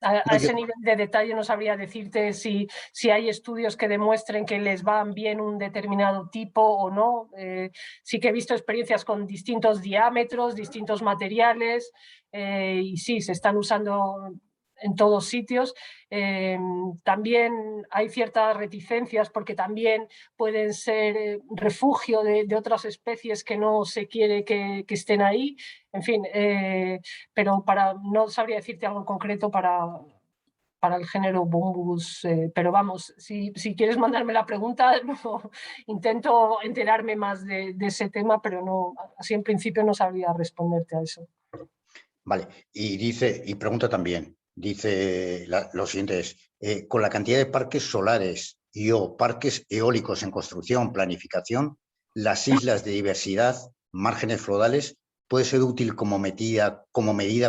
A ese nivel de detalle no sabría decirte si hay estudios que demuestren que les van bien un determinado tipo o no. Sí que he visto experiencias con distintos diámetros, distintos materiales, y sí, se están usando en todos sitios. También hay ciertas reticencias porque también pueden ser refugio de otras especies que no se quiere que estén ahí. En fin, pero no sabría decirte algo en concreto para el género Bombus, pero vamos, si quieres mandarme la pregunta, intento enterarme más de ese tema, pero no, así en principio no sabría responderte a eso. Vale, y pregunta también, lo siguiente es, con la cantidad de parques solares o parques eólicos en construcción, planificación, las islas de diversidad, márgenes florales, ¿puede ser útil como medida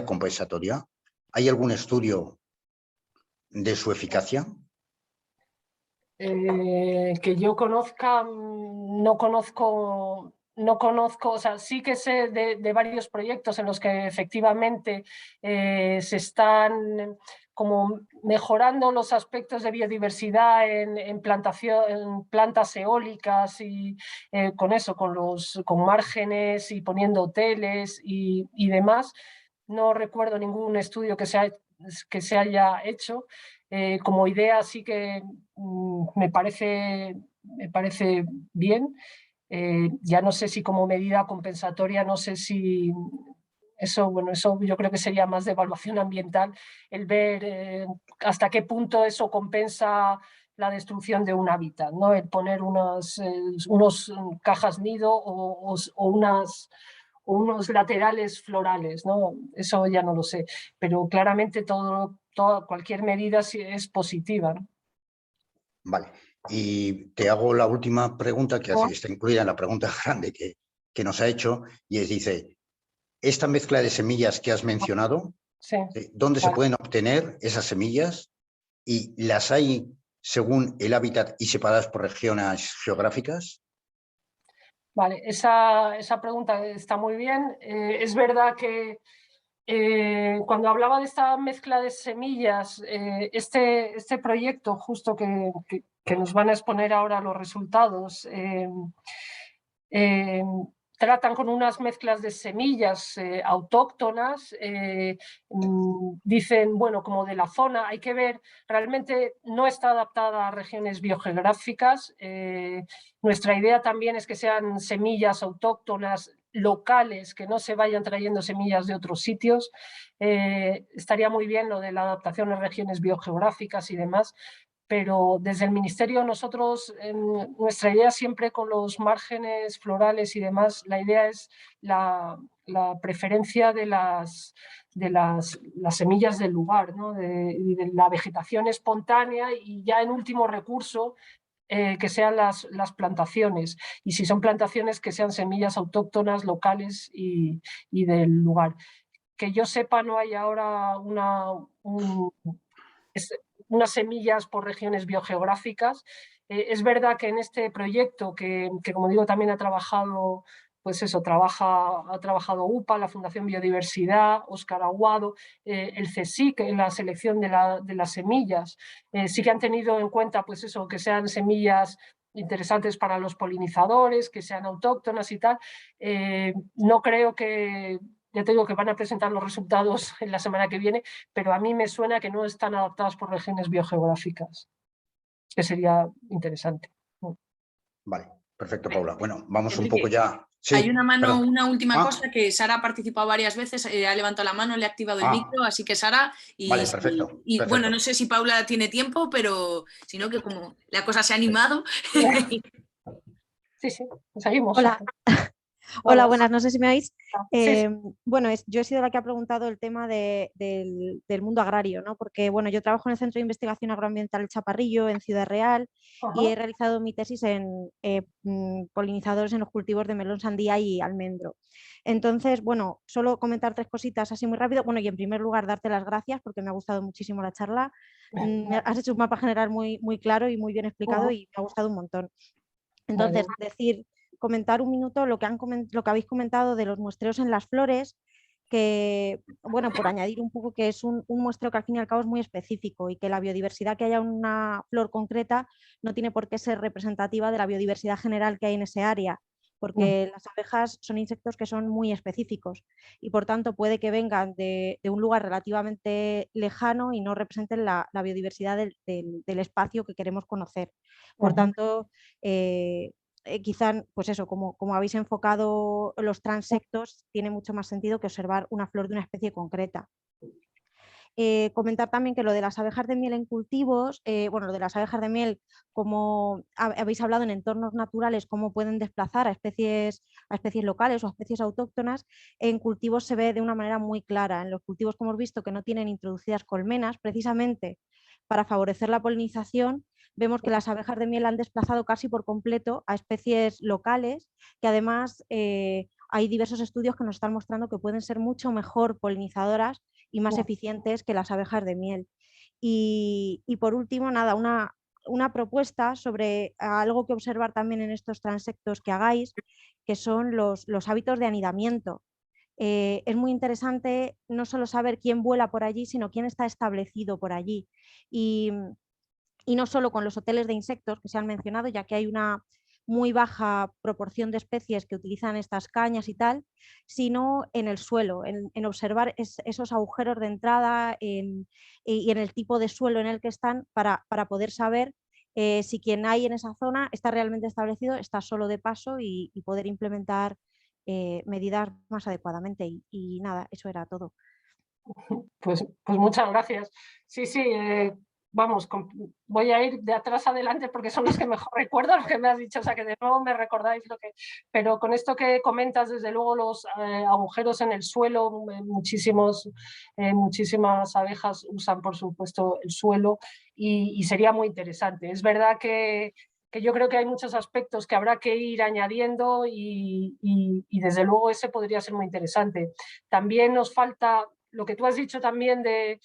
compensatoria? ¿Hay algún estudio de su eficacia? Que yo conozca, no conozco, o sea, sí que sé de varios proyectos en los que efectivamente se están como mejorando los aspectos de biodiversidad en plantas eólicas y con eso, con márgenes y poniendo hoteles y demás. No recuerdo ningún estudio que se haya hecho. Como idea sí que me parece bien. Ya no sé si como medida compensatoria, no sé si eso yo creo que sería más de evaluación ambiental, el ver hasta qué punto eso compensa la destrucción de un hábitat, ¿no? El poner unos cajas nido o unos laterales florales, ¿no? Eso ya no lo sé, pero claramente cualquier medida es positiva, ¿no? Vale, y te hago la última pregunta que está incluida en la pregunta grande que nos ha hecho, y dice, esta mezcla de semillas que has mencionado, sí, ¿dónde se pueden obtener esas semillas? ¿Y las hay según el hábitat y separadas por regiones geográficas? Vale, esa pregunta está muy bien. Es verdad que cuando hablaba de esta mezcla de semillas, este proyecto justo que nos van a exponer ahora los resultados, tratan con unas mezclas de semillas autóctonas, dicen, bueno, como de la zona, hay que ver, realmente no está adaptada a regiones biogeográficas. Nuestra idea también es que sean semillas autóctonas locales, que no se vayan trayendo semillas de otros sitios. Estaría muy bien lo de la adaptación a regiones biogeográficas y demás, pero desde el Ministerio nosotros, nuestra idea siempre con los márgenes florales y demás, la idea es la preferencia de las semillas del lugar, ¿no? de la vegetación espontánea y ya en último recurso que sean las plantaciones, y si son plantaciones que sean semillas autóctonas, locales y del lugar. Que yo sepa, no hay ahora unas semillas por regiones biogeográficas. Es verdad que en este proyecto, que como digo también ha trabajado, pues eso, ha trabajado UPA, la Fundación Biodiversidad, Óscar Aguado, el CSIC en la selección de las semillas. Sí que han tenido en cuenta, pues eso, que sean semillas interesantes para los polinizadores, que sean autóctonas y tal. No creo que, ya te digo que van a presentar los resultados en la semana que viene, pero a mí me suena que no están adaptadas por regiones biogeográficas, que sería interesante. Vale, perfecto, Paula. Bueno, vamos Enrique, un poco ya Sí, Hay una mano, perdón. una última Ah. cosa, que Sara ha participado varias veces, ha levantado la mano, le ha activado el Ah. micro, así que Sara, Vale, perfecto, y perfecto. bueno, no sé si Paula tiene tiempo, pero si no, que como la cosa se ha animado. Sí, sí, seguimos. Hola. Hola, buenas, no sé si me oís. Sí, sí. Bueno, yo he sido la que ha preguntado el tema del mundo agrario, ¿no? Porque bueno, yo trabajo en el Centro de Investigación Agroambiental El Chaparrillo, en Ciudad Real, y he realizado mi tesis en polinizadores en los cultivos de melón, sandía y almendro. Entonces, bueno, solo comentar 3 cositas así muy rápido. Bueno, y en primer lugar, darte las gracias porque me ha gustado muchísimo la charla. Has hecho un mapa general muy, muy claro y muy bien explicado y me ha gustado un montón. Entonces, comentar un minuto lo que habéis comentado de los muestreos en las flores, que, bueno, por añadir un poco que es un muestreo que al fin y al cabo es muy específico y que la biodiversidad que haya en una flor concreta no tiene por qué ser representativa de la biodiversidad general que hay en ese área, porque las abejas son insectos que son muy específicos y por tanto puede que vengan de un lugar relativamente lejano y no representen la biodiversidad del espacio que queremos conocer. Por tanto, quizá, pues eso, como habéis enfocado los transectos, tiene mucho más sentido que observar una flor de una especie concreta. Comentar también que lo de las abejas de miel en cultivos, bueno, lo de las abejas de miel, como habéis hablado en entornos naturales, cómo pueden desplazar a especies locales o a especies autóctonas, en cultivos se ve de una manera muy clara. En los cultivos que hemos visto que no tienen introducidas colmenas, precisamente para favorecer la polinización, vemos que las abejas de miel han desplazado casi por completo a especies locales, que además hay diversos estudios que nos están mostrando que pueden ser mucho mejor polinizadoras y más eficientes que las abejas de miel. Y por último, nada, una propuesta sobre algo que observar también en estos transectos que hagáis, que son los hábitos de anidamiento. Es muy interesante no solo saber quién vuela por allí, sino quién está establecido por allí. Y no solo con los hoteles de insectos que se han mencionado, ya que hay una muy baja proporción de especies que utilizan estas cañas y tal, sino en el suelo, en observar esos agujeros de entrada y en el tipo de suelo en el que están para poder saber si quien hay en esa zona está realmente establecido, está solo de paso y poder implementar medidas más adecuadamente. Y nada, eso era todo. Pues muchas gracias. Sí, sí, vamos, voy a ir de atrás adelante porque son los que mejor recuerdo lo que me has dicho, o sea que de nuevo me recordáis lo que... Pero con esto que comentas, desde luego los agujeros en el suelo, muchísimas abejas usan por supuesto el suelo y sería muy interesante. Es verdad que yo creo que hay muchos aspectos que habrá que ir añadiendo y desde luego ese podría ser muy interesante. También nos falta lo que tú has dicho también de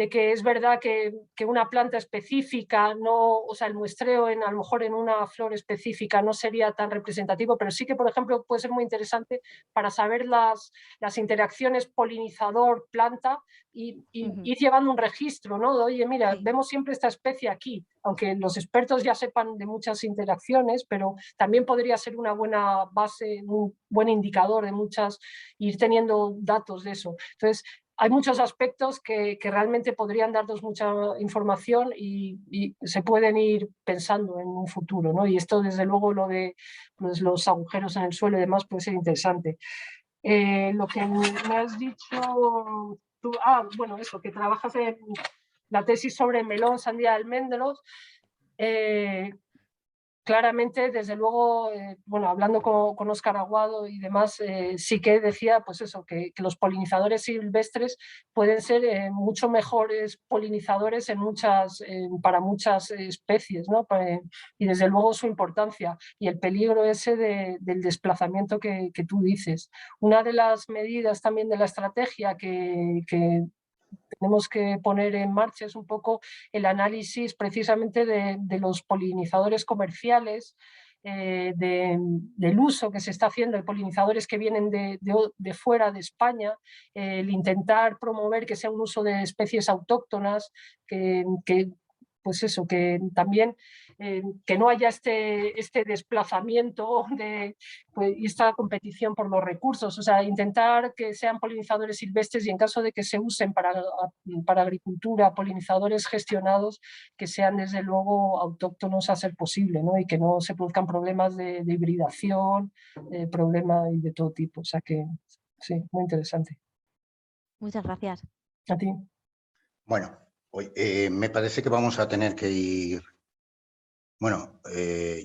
que es verdad que una planta específica, no, o sea, el muestreo a lo mejor en una flor específica no sería tan representativo, pero sí que, por ejemplo, puede ser muy interesante para saber las interacciones polinizador-planta y ir llevando un registro, ¿no? De, oye, mira, vemos siempre esta especie aquí, aunque los expertos ya sepan de muchas interacciones, pero también podría ser una buena base, un buen indicador de muchas, ir teniendo datos de eso. Entonces, hay muchos aspectos que realmente podrían darnos mucha información y se pueden ir pensando en un futuro, ¿no? Y esto, desde luego, lo de pues, los agujeros en el suelo y demás puede ser interesante. Lo que me has dicho tú, bueno, eso, que trabajas en la tesis sobre melón, sandía, almendros. Claramente, desde luego, bueno, hablando con Óscar Aguado y demás, sí que decía pues eso, que los polinizadores silvestres pueden ser mucho mejores polinizadores para muchas especies, ¿no? Y desde luego su importancia y el peligro ese del desplazamiento que tú dices. Una de las medidas también de la estrategia que tenemos que poner en marcha es un poco el análisis precisamente de los polinizadores comerciales, del uso que se está haciendo de polinizadores que vienen de fuera de España, el intentar promover que sea un uso de especies autóctonas, que pues eso, que también que no haya este desplazamiento y esta competición por los recursos, o sea, intentar que sean polinizadores silvestres y en caso de que se usen para agricultura, polinizadores gestionados, que sean desde luego autóctonos a ser posible, ¿no? Y que no se produzcan problemas de hibridación, problemas de todo tipo, o sea que sí, muy interesante. Muchas gracias. A ti. Bueno, me parece que vamos a tener que ir. Bueno,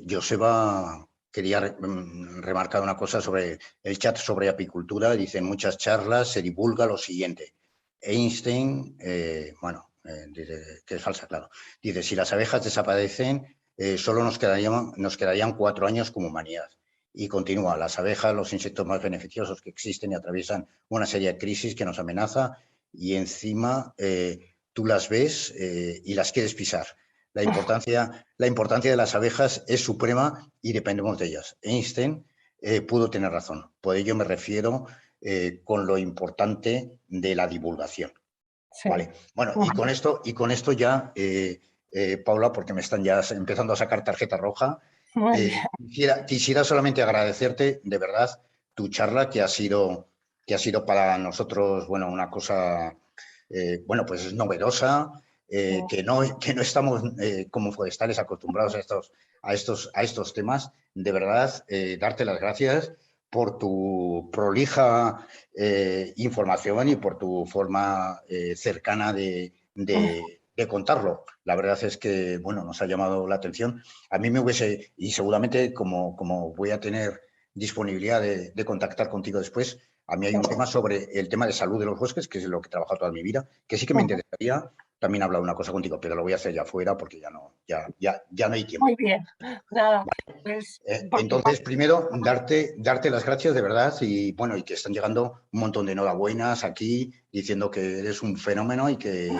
Joseba quería remarcar una cosa sobre el chat sobre apicultura. Dice, en muchas charlas se divulga lo siguiente. Einstein, dice que es falsa, claro. Dice, si las abejas desaparecen, solo nos quedarían 4 años como humanidad. Y continúa, las abejas, los insectos más beneficiosos que existen y atraviesan una serie de crisis que nos amenaza y encima tú las ves y las quieres pisar. La importancia de las abejas es suprema y dependemos de ellas. Einstein pudo tener razón. Por ello me refiero con lo importante de la divulgación. Sí. Vale. Bueno, y con esto ya, Paula, porque me están ya empezando a sacar tarjeta roja, quisiera solamente agradecerte de verdad tu charla, que ha sido para nosotros, bueno, una cosa, pues novedosa. Que no estamos como forestales acostumbrados a estos temas. De verdad, darte las gracias por tu prolija información y por tu forma cercana de contarlo. La verdad es que, bueno, nos ha llamado la atención. A mí me hubiese, y seguramente como voy a tener disponibilidad de contactar contigo después, a mí hay un tema sobre el tema de salud de los bosques, que es lo que he trabajado toda mi vida, que sí que me interesaría también hablar una cosa contigo, pero lo voy a hacer ya afuera porque ya no hay tiempo. Muy bien, nada. Pues, entonces, primero, darte las gracias de verdad y bueno, y que están llegando un montón de enhorabuenas aquí diciendo que eres un fenómeno y que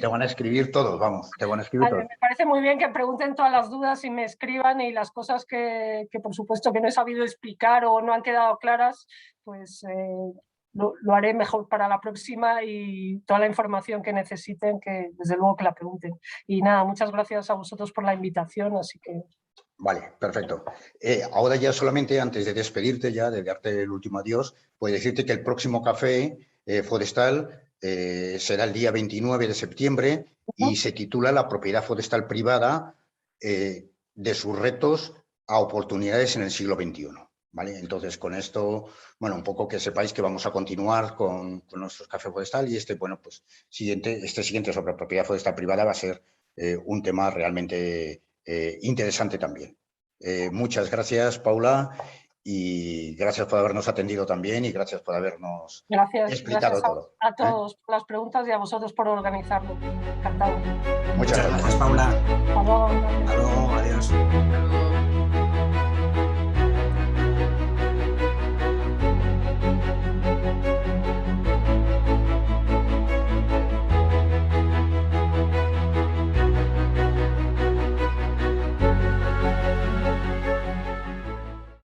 te van a escribir todos, vamos, te van a escribir todos. Me parece muy bien que pregunten todas las dudas y me escriban y las cosas que por supuesto que no he sabido explicar o no han quedado claras, pues lo haré mejor para la próxima y toda la información que necesiten, que desde luego que la pregunten. Y nada, muchas gracias a vosotros por la invitación, así que... Vale, perfecto. Ahora ya solamente antes de despedirte ya, de darte el último adiós, pues decirte que el próximo café forestal será el día 29 de septiembre y se titula La propiedad forestal privada de sus retos a oportunidades en el siglo XXI. ¿Vale? Entonces, con esto, bueno, un poco que sepáis que vamos a continuar con nuestro café forestal y este siguiente sobre propiedad forestal privada va a ser un tema realmente interesante también. Muchas gracias, Paula, y gracias por habernos atendido también y gracias por habernos explicado todo. A todos por las preguntas y a vosotros por organizarlo. Encantado. Muchas gracias, Paula. Hasta luego. Hasta luego, adiós.